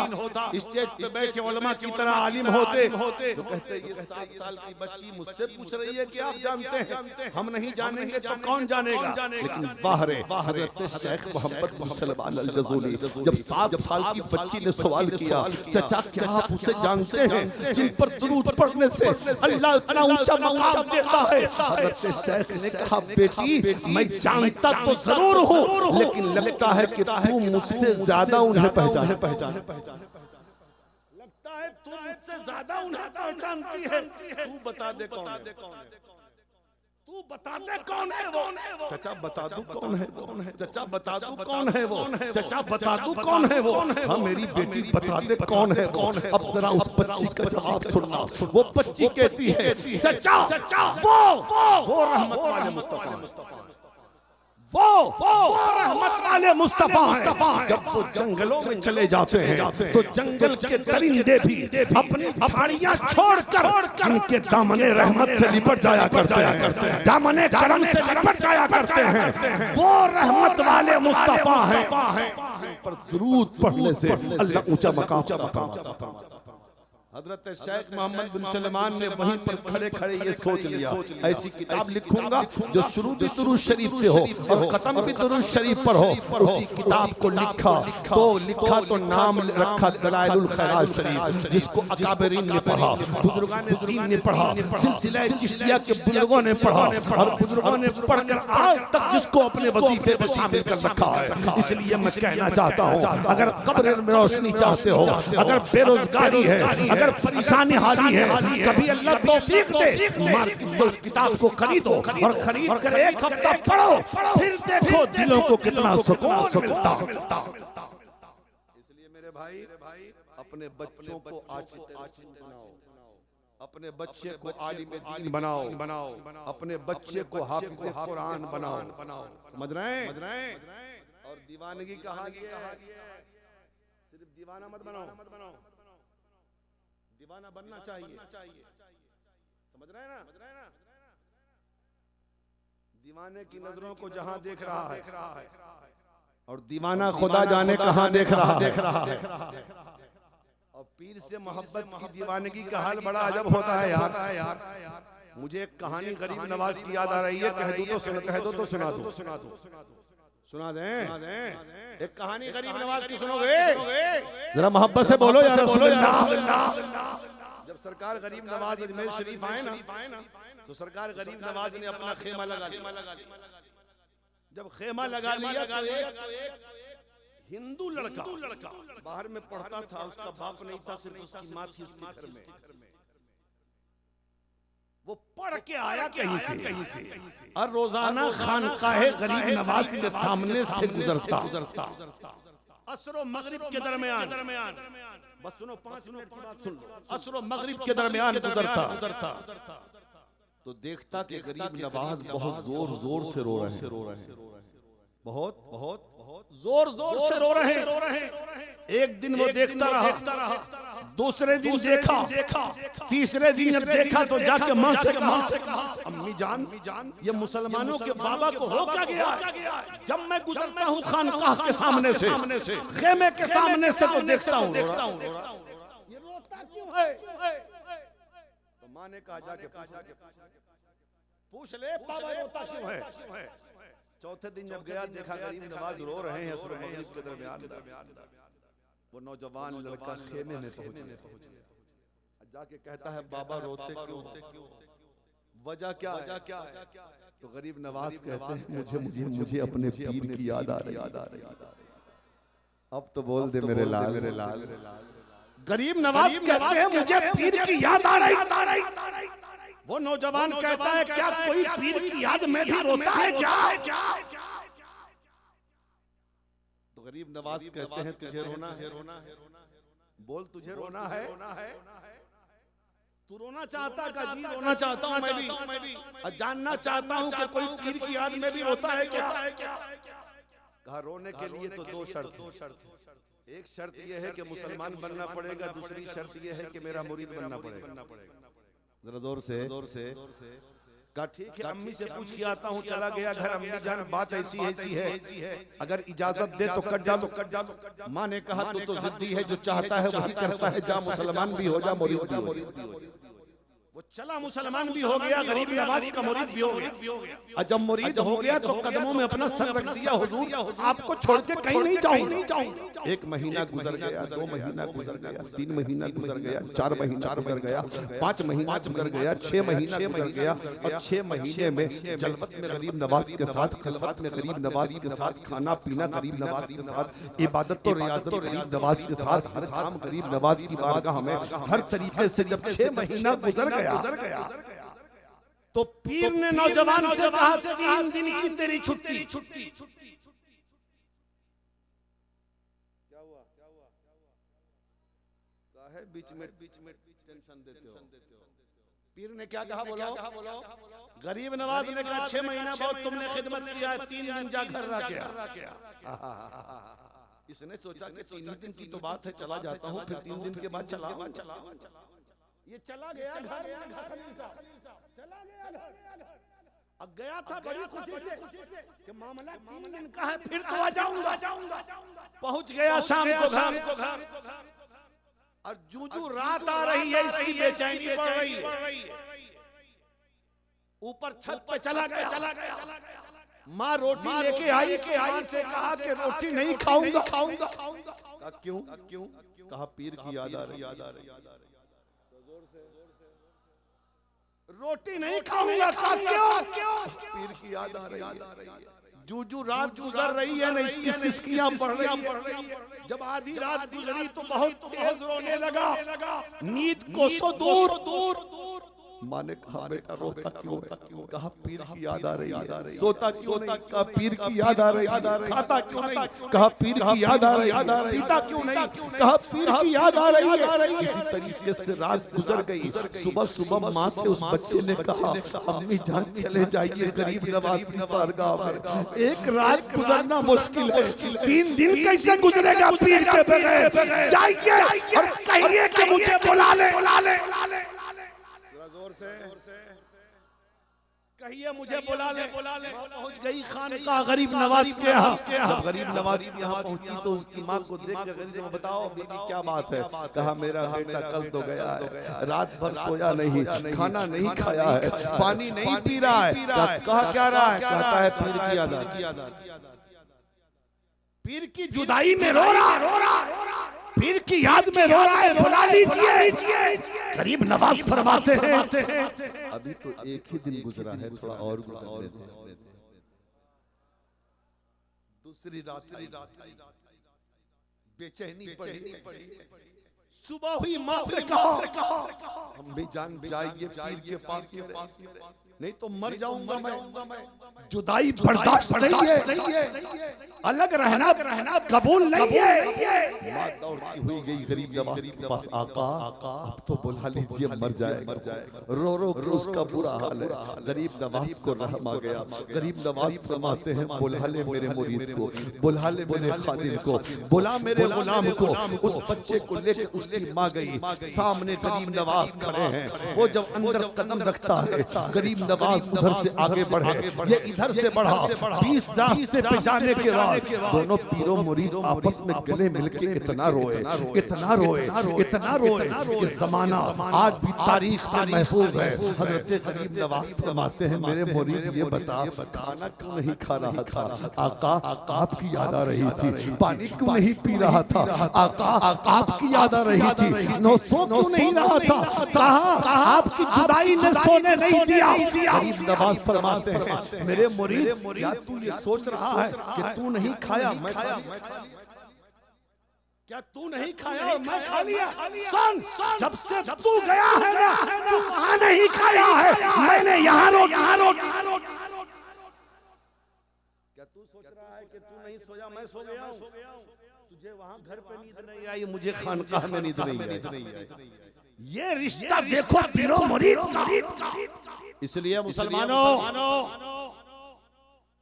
A: स्टेज पे बैठे उलमा की तरह आलिम होते तो कहते ये 7 साल की बच्ची मुझसे पूछ रही है कि आप जानते हैं, हम नहीं जानेंगे तो कौन जानेगा। लेकिन बाहरे हज़रत शेख मोहम्मद बिन सलमान अल गज़ोली जब 7 साल की बच्ची ने सवाल किया, चाचा क्या आप उसे जानते हैं जिन पर दुरूद पढ़ने से अल्लाह इतना ऊंचा मकाम देता है। हज़रत शेख ने कहा बेटी मैं जानता तो जरूर हूँ, लेकिन लगता है कि तू मुझसे ज्यादा उन्हें पहचाने।
B: लगता है तू मुझसे ज्यादा उन्हें पहचानती है।
A: तू बता दे कौन है,
B: तू बता दे कौन है वो।
A: चाचा बता दूं कौन है वो, चाचा बता दूं कौन है वो,
B: चाचा बता दूं कौन है वो।
A: हाँ मेरी बेटी बता दे कौन है वो। अब जरा उस बच्ची का जवाब सुनना। वो बच्ची कहती है चाचा वो रहमत वाले मुस्तफा,
B: वो रहमत वाले मुस्तफा है।
A: जब वो जंगलों में चले जाते हैं
B: तो जंगल के दरिंदे भी अपनी झाड़ियां छोड़कर जिनके दामने रहमत से लिपट जाया करते हैं, दामने करम से लिपट जाया करते हैं, वो रहमत वाले मुस्तफा हैं।
A: पर दुरूद पढ़ने से अल्लाह ऊंचा मकाम। हजरत शेख मोहम्मद बिन सलमान ने वहीं पर खड़े खड़े ये सोच लिया ऐसी किताब लिखूंगा जो शुरू भी दुरूद शरीफ से हो और खत्म भी दुरूद शरीफ पर हो। उसी किताब को लिखा तो नाम रखा दलाइलुल खैरात शरीफ, जिसको अकाबरीन ने पढ़ा, बुजुर्गान दीन ने पढ़ा, सिलसिला चिश्तिया के बुजुर्गों ने पढ़ा और बुजुर्गों ने पढ़कर आज तक जिसको अपने वजीफे में शामिल कर रखा है। इसलिए मैं कहना चाहता हूँ अगर कब्र में रोशनी चाहते हो, अगर बेरोजगारी है, अगर परेशानी हाली है, कभी अल्लाह तौफीक दे मार्केट से उस किताब को खरीदो और खरीद कर 1 हफ्ता पढ़ो, फिर देखो दिलों को कितना सुकून मिलता। इसलिए मेरे भाई अपने बच्चों को आशिक बनाओ, अपने बच्चे को आलिम दीन बनाओ, अपने बच्चे को हाफिज कुरान बनाओ। समझ रहे हैं? और दीवानगी कहा गया है, सिर्फ दीवाना मत बनाओ, दीवाना बनना चाहिए। समझ रहे हैं ना? दीवाने की नजरों को जहां देख रहा है और दीवाना खुदा जाने कहां देख रहा है। और पीर से मोहब्बत की दीवानगी का हाल बड़ा अजब होता है यार। मुझे एक कहानी गरीब नवाज की याद आ रही है, कह दो तो सुना दें। एक कहानी गरीब नवाज की सुनोगे? जरा मोहब्बत से बोलो या रसूलुल्लाह। जब सरकार गरीब नवाज अजमेर शरीफ आए ना तो सरकार गरीब नवाज ने अपना खेमा लगा लिया। जब खेमा लगा लिया तो एक हिंदू लड़का बाहर में पढ़ता था, उसका बाप नहीं था, सिर्फ उसकी माँ थी उसके घर में। वो पढ़ के आया कहीं से और रोजाना खानकाहे गरीब नवाज के सामने से गुजरता। असर मगरिब के दरमियान, बस सुनो 5 मिनट की बात सुन लो, असर मगरिब के दरमियान गुजरता तो देखता कि गरीब नवाज बहुत जोर से रो रहे हैं, बहुत जोर से रो रहे हैं। एक दिन वो देखता रहा, दूसरे दिन देखा, तीसरे दिन जब देखा तो जाके माँ से कहा अम्मी जान ये मुसलमानों के बाबा को हो क्या गया? जब मैं गुजरता हूँ खानकाह के सामने से, खेमे के सामने से तो देखता हूँ ये रोता क्यों है? तो माँ ने कहा जाके पूछ ले बाबा रोता क्यों है। चौथे दिन जब गया देखा गरीब नवाज रो रहे हैं असर मगरिब के दरमियान। वो नौजवान लड़का खेमे में पहुंच जाके कहता है बाबा रोते क्यों, वजह क्या है? तो गरीब नवाज कहते हैं मुझे अपने पीर की याद आ रही। अब तो बोल दे मेरे लाल।
B: गरीब नवाज कहते हैं मुझे पीर की याद आ रही। वो नौजवान कहता है क्या कोई पीर की याद में भी रोता है क्या?
A: तो गरीब नवाज कहते हैं तुझे रोना है, बोल तुझे रोना है? तू रोना चाहता का? जी रोना चाहता हूँ मैं भी। और जानना चाहता हूँ कि कोई पीर की याद में भी रोता है क्या? कहा रोने के लिए तो 2 शर्त। एक शर्त यह है कि मुसलमान बनना पड़ेगा, दूसरी शर्त यह है कि मेरा मुरीद बनना पड़ेगा। जरा जोर से का ठीक है, अम्मी से पूछ के आता हूँ, चला गया घर। अम्मी जान बात ऐसी है, अगर इजाजत दे तो कट जा। माँ ने कहा तो जिद्दी है, जो चाहता है वही करता है, जा मुसलमान भी हो जा, मुरीद भी हो। वो चला, मुसलमान भी हो गया, गरीब नवाज का मुरीद भी हो गया। और जब मुरीद हो गया तो कदमों में अपना सर रख दिया, हुजूर आपको छोड़ के कहीं नहीं जाऊंगा। 1 महीना गुजर गया, 2 महीना गुजर गया, 3 महीना गुजर गया, 4 महीना गुजर गया, 5 महीना गुजर गया, 6 महीना गुजर गया। और 6 महीने में जलवत में गरीब नवाज के साथ, खलवत में गरीब नवाज के साथ, खाना पीना गरीब नवाज के साथ, इबादत और रियाजत गरीब नवाज के साथ, हर काम गरीब नवाज की बारगाह में, हर तरीके से जब 6 महीना गुजर गया तो पीर ने नौजवान से कहा, 3 दिन की तेरी छुट्टी। क्या हुआ? काहे बीच में टेंशन देते हो? पीर ने क्या कहा, बोलो। गरीब नवाज ने कहा, 6 महीना बहुत तुमने खिदमत किया है, 3 दिन जा घर रह गया। इसने सोचा कि 3 दिन की तो बात है, चला जाता हूँ, फिर 3 दिन के बाद चला। ये चला गया घर, चला गया घर। अब गया था बड़ी खुशी से कि मामला 3 दिन का है, फिर तो आ जाऊंगा। पहुंच गया शाम को घर, और जूजू रात आ रही है, इसकी बेचैनी बढ़ रही है। ऊपर छत पे चला गया। माँ रोटी लेके आई से कहा कि रोटी नहीं खाऊंगा। क्यों? कहा पीर की याद आ रही। रोटी नहीं खाऊंगा, क्यों? पीर की याद आ रही है। जूजू रात गुजर रही है ना, इसकी सिसकियां बढ़ रही है। जब आधी रात गुजरी तो बहुत तेज रोने लगा, नींद को सो दूर। माँ ने कहा, बेटा रोता क्यों? कहा पीर की याद आ रही है। सोता क्यों नहीं? कहा पीर की याद आ रही है। खाता क्यों नहीं? कहा पीर की याद आ रही है। पीता क्यों नहीं? कहा पीर की याद आ रही है। इसी तरीके से रात गुजर गई। सुबह माँ से उस बच्चे ने कहा, अम्मी जान चले जाइए गरीब नवाज की बारगाह में, एक रात गुजरना मुश्किल है, 3 दिन कैसे गुजरेगा पीर के बगैर? जाइए और कहिए कि मुझे बुला ले। जोर से कहिए, मुझे बुला ले। पहुंच गई खानकाह गरीब नवाज के यहाँ। जब गरीब नवाज के यहाँ पहुंची तो उसकी माँ को देख कर गरीब ने बताओ बीबी क्या बात है? कहा मेरा बेटा कल तो गया है, रात भर सोया नहीं, खाना नहीं खाया है, पानी नहीं पी रहा है। कहा क्या रहा है? कहता है पीर की याद आ रही, पीर की जुदाई में रो रहा, पीर की याद में रो रहा है, बुला लीजिए। गरीब नवाज फरमाते हैं, अभी तो एक ही दिन गुजरा है, थोड़ा और गुजरने दो। दूसरी रात बेचैनी पड़ी। सुबह हुई, माँ से कहा हम भी जान जाइए पीर के पास, नहीं तो मर जाऊंगा मैं। जुदाई बर्दाश्त नहीं है, अलग रहना कबूल नहीं है। माँ दौड़ती हुई गई गरीब नवाज के पास, आका अब तो बुला लीजिए, मर जाए। रो के उसका बुरा हाल है। गरीब नवाज को रहम आ गया। गरीब नवाज फरमाते हैं, बुला ले मेरे मुरीद को, बुला ले मेरे खादिम को, बुला मेरे गुलाम को। उस बच्चे को लेकर उसकी माँ गई। सामने गरीब नवाज खड़े हैं। वो जब अंदर कदम रखता है, गरीब नवाज उधर से आगे बढ़े, ये इधर से बढ़ा। 20 रास्ते पे जाने के बाद दोनों पीरों मुरीद आपस में गले मिलके इतना रोए कि जमाना आज भी तारीख में महफूज है। हजरत गरीब नवाज फरमाते हैं, मेरे मुरीद ये बता, खाना क्यों नहीं खा रहा था? आका आपकी याद आ रही थी। पानी क्यों नहीं पी रहा था? आका आपकी याद आ रही थी। सो क्यों नहीं रहा था? कहा आपकी जुदाई ने सोने नहीं दिया। गरीब नवाज फरमाते हैं, मेरे मुरीद क्या तू ये सोच रहा है कि तू नहीं खाया मैं खाया? क्या तू नहीं खाया और मैं खा लिया? सुन, जब से तू गया है ना, तू वहां नहीं खाया है, मैंने यहाँ रोक। क्या तू सोच रहा है कि तू नहीं सोया, मैं सो गया हूँ? तुझे वहां घर पे नींद नहीं आई, मुझे खानकाह में नींद नहीं आई। ये रिश्ता देखो पीरो मुरीद का। इसलिए मुसलमानों,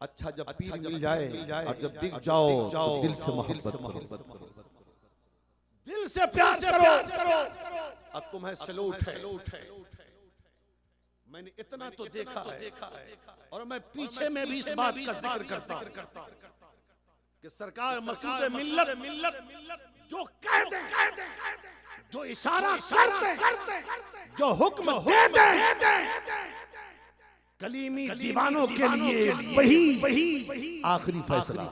A: अच्छा जब पीर मिल जाए और जब दिख जाओ तो दिल से मोहब्बत करो।
B: दिल से प्यार करो।
A: अब तुम्हें सलूट है। मैंने इतना तो देखा है और मैं पीछे में भी इस बात का जिक्र करता हूं कि सरकार मसूद मिल्लत
B: जो कह दे, जो इशारा करते, जो हुक्म दे, कलीमी दीवानों के लिए वही आखिरी फैसला।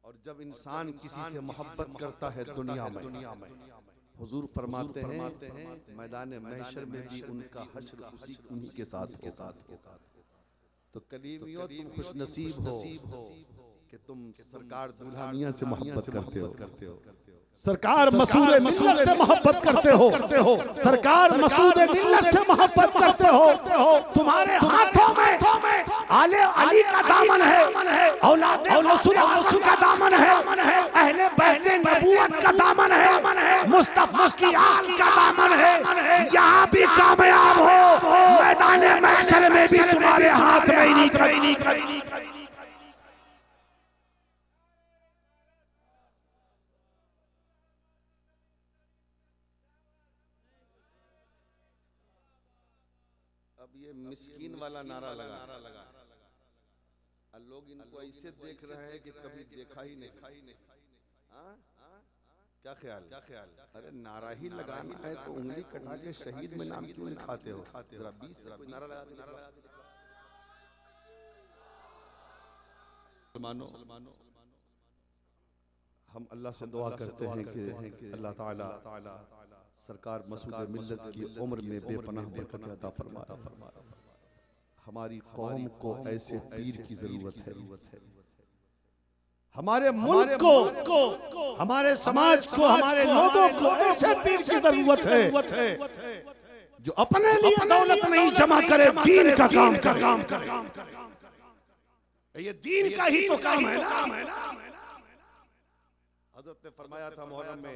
A: और जब इंसान किसी से मोहब्बत करता है दुनिया में, हुजूर फरमाते हैं मैदान महशर में भी उनका हश्र उन्हीं के साथ। तो कलीमियों तुम खुश नसीब हो कि तुम सरकार दुल्हा मियां से मोहब्बत करते हो।
B: सरकार मसूद मिल्लत से मोहब्बत करते हो। सरकार मसूद मिल्लत से मोहब्बत करते हो। तुम्हारे हाथों में आले अली का दामन है, औलाद रसूल का दामन है, अहले बैते नबूवत का दामन है, मुस्तफा की आल का दामन है। यहाँ भी कामयाब हो, मैदान महशर में भी तुम्हारे हाथ में ही नहीं।
A: अब ये मिस्कीन वाला नारा लगा। लोग इनको ऐसे देख रहे हैं कि कभी देखा ही नहीं। क्या ख्याल? अरे नारा ही लगाना है तो उंगली कटा के शहीद में नाम क्यों लिखाते हो? जरा 20 नारा लगा। मुसलमानों, हम अल्लाह से दुआ करते हैं कि अल्लाह ताला सरकार मसूद मिल्लत की उम्र में बेपनाह बरकत अता फरमाए। हमारी कौम को ऐसे पीर की जरूरत है।
B: हमारे मुल्क को, हमारे समाज को, हमारे लोगों को ऐसे पीर की जरूरत है जो अपने लिए दौलत नहीं जमा करे, दीन का काम करे। ये दीन का ही तो काम है ना।
A: हज़रत ने फरमाया था मुहर्रम में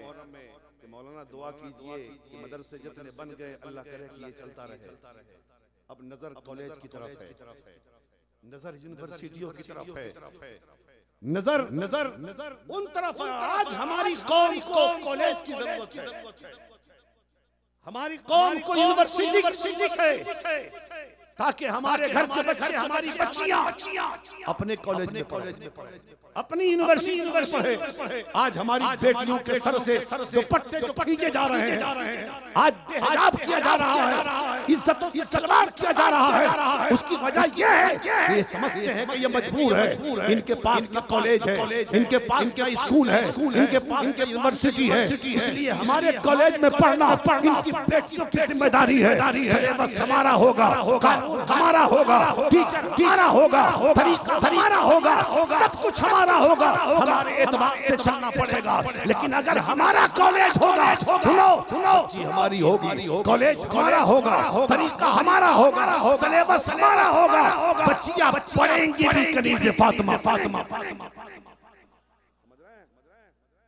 A: कि मौलाना दुआ कीजिए कि मदरसे जितने बन गए अल्लाह करे कि ये चलता रहे। अब नजर कॉलेज की तरफ है, नजर यूनिवर्सिटियों की तरफ है, नजर
B: उन तरफ है। आज हमारी कौम को कॉलेज की जरूरत है, हमारी कौम को यूनिवर्सिटी है, ताकि हमारे घर के बच्चे, हमारी बच्चियां अपने कॉलेज में पढ़े, अपनी यूनिवर्सिटी में पढ़े। आज हमारी बेटियों के सर से दुपट्टे जो खींचे जा रहे हैं, आज बेहिजाब किया जा रहा है, इज्जतों की तलवार किया जा रहा है। उसकी वजह यह है कि ये समझते हैं कि ये मजबूर है, इनके पास न कॉलेज है, इनके पास क्या स्कूल है, इनके पास क्या यूनिवर्सिटी है। इसलिए हमारे कॉलेज में पढ़ना इनकी बेटियों की जिम्मेदारी है। सिलेबस हमारा होगा, हमारा होगा, टीचर हमारा होगा, तरीका हमारा होगा, सब कुछ हमारा होगा। हमारे एतबार से चलना पड़ेगा। लेकिन अगर हमारा कॉलेज होगा, सुनो
A: जी हमारी होगी,
B: कॉलेज हमारा होगा, तरीका हमारा होगा, सिलेबस हमारा होगा, बच्चियां पढ़ेंगी भी करीब से फातिमा।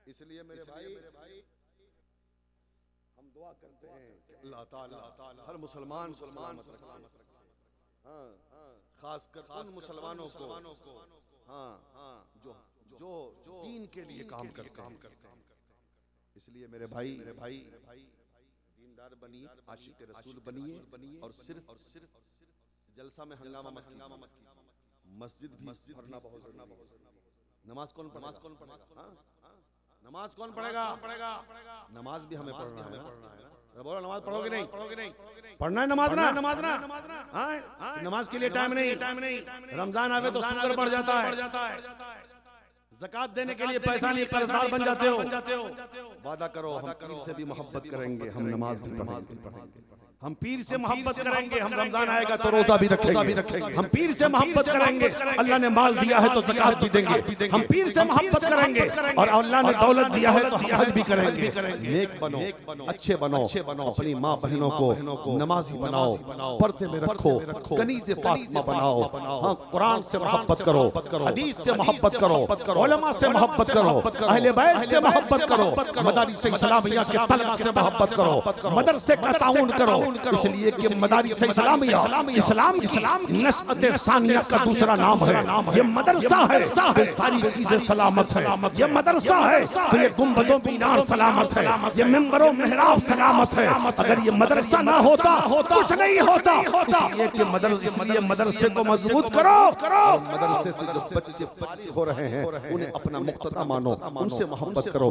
A: इसलिए मेरे भाई हम दुआ करते हैं कि अल्लाह ताला हर मुसलमान खासकर उन मुसलमानों को जो दीन के लिए काम करते हैं। इसलिए मेरे भाई दीनदार बनिए, आशिक रसूल बनिए और सिर्फ जलसा में हंगामा मत कीजिए। मस्जिद भी पढ़ना बहुत जरूरी है। नमाज कौन पढ़ेगा? नमाज भी हमें पढ़ना है। बोलो नमाज पढ़ोगे नहीं?
B: पढ़ना है नमाज ना। नमाज के लिए टाइम नहीं। रमजान आवे तो शुक्र बढ़ जाता है। ज़कात देने के लिए पैसा नहीं, कर्जदार बन जाते हो।
A: वादा करो हम पीर से भी मोहब्बत करेंगे, हम नमाज भी पढ़ेंगे।
B: हम पीर से मोहब्बत करेंगे, हम रमजान आएगा तो रोजा भी रखेंगे। हम पीर से मोहब्बत करेंगे, अल्लाह ने माल दिया है तो ज़कात भी देंगे। हम पीर से मोहब्बत करेंगे और अल्लाह ने दौलत दिया है तो हज भी करेंगे।
A: नेक बनो, अच्छे बनो, अपनी माँ बहनों को नमाजी बनाओ, पर्दे में रखो, कनीज़े फातिमा बनाओ। हाँ, कुरान से मोहब्बत करो, हदीस से मोहब्बत करो, उलमा से मोहब्बत करो, अहले बैत से मोहब्बत करो, मदारिस इस्लामिया के तलबा से मोहब्बत करो, मदरसे का ताउन करो,
B: इसलिए कि मदारिस इस्लामिया इस्लाम नशअत सानिया का दूसरा नाम है। ये मदरसा है तो सारी चीजें सलामत है। ये मदरसा है तो ये गुंबदों मीनार सलामत है। ये मिंबरों मेहराब सलामत है। अगर ये मदरसा ना होता कुछ नहीं होता। इसलिए मदरसे को मजबूत करो। मदरसे से जो बच्चे फारिग हो रहे हैं उन्हें अपना मुक्तदा मानो, उनसे मोहब्बत करो।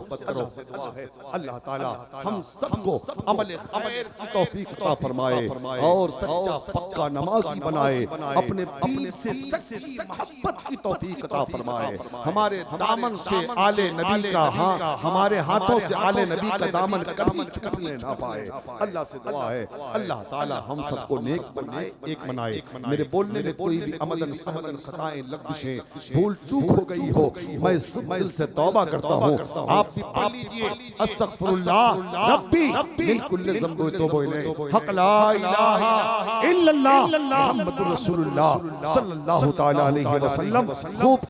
B: अल्लाह ताला हम सबको अमल खैर की तौफीक अता फरमाए और सच्चा पक्का नमाजी बनाए, अपने पीर से सच्ची मोहब्बत की तौफीक अता फरमाए। हमारे दामन से आले नबी का हमारे हाथों से आले नबी का दामन कभी छूटने ना पाए। अल्लाह से दुआ है अल्लाह ताला हम सबको नेक बनाए, एक बनाए। मेरे बोलने में कोई भी अमलन सहमलन खताएं लफ्ज़ें भूल चूक हो गई हो, मैं दिल से तौबा करता हूँ। आप भी पढ़ लीजिए अस्तगफिरुल्लाह रब्बी मिन कुल्लि ज़ंबि तौबा इलैहि हक़ ला इलाहा इल्लल्लाह मुहम्मदुर रसूलुल्लाह सल्लल्लाहु तआला अलैहि वसल्लम। खूब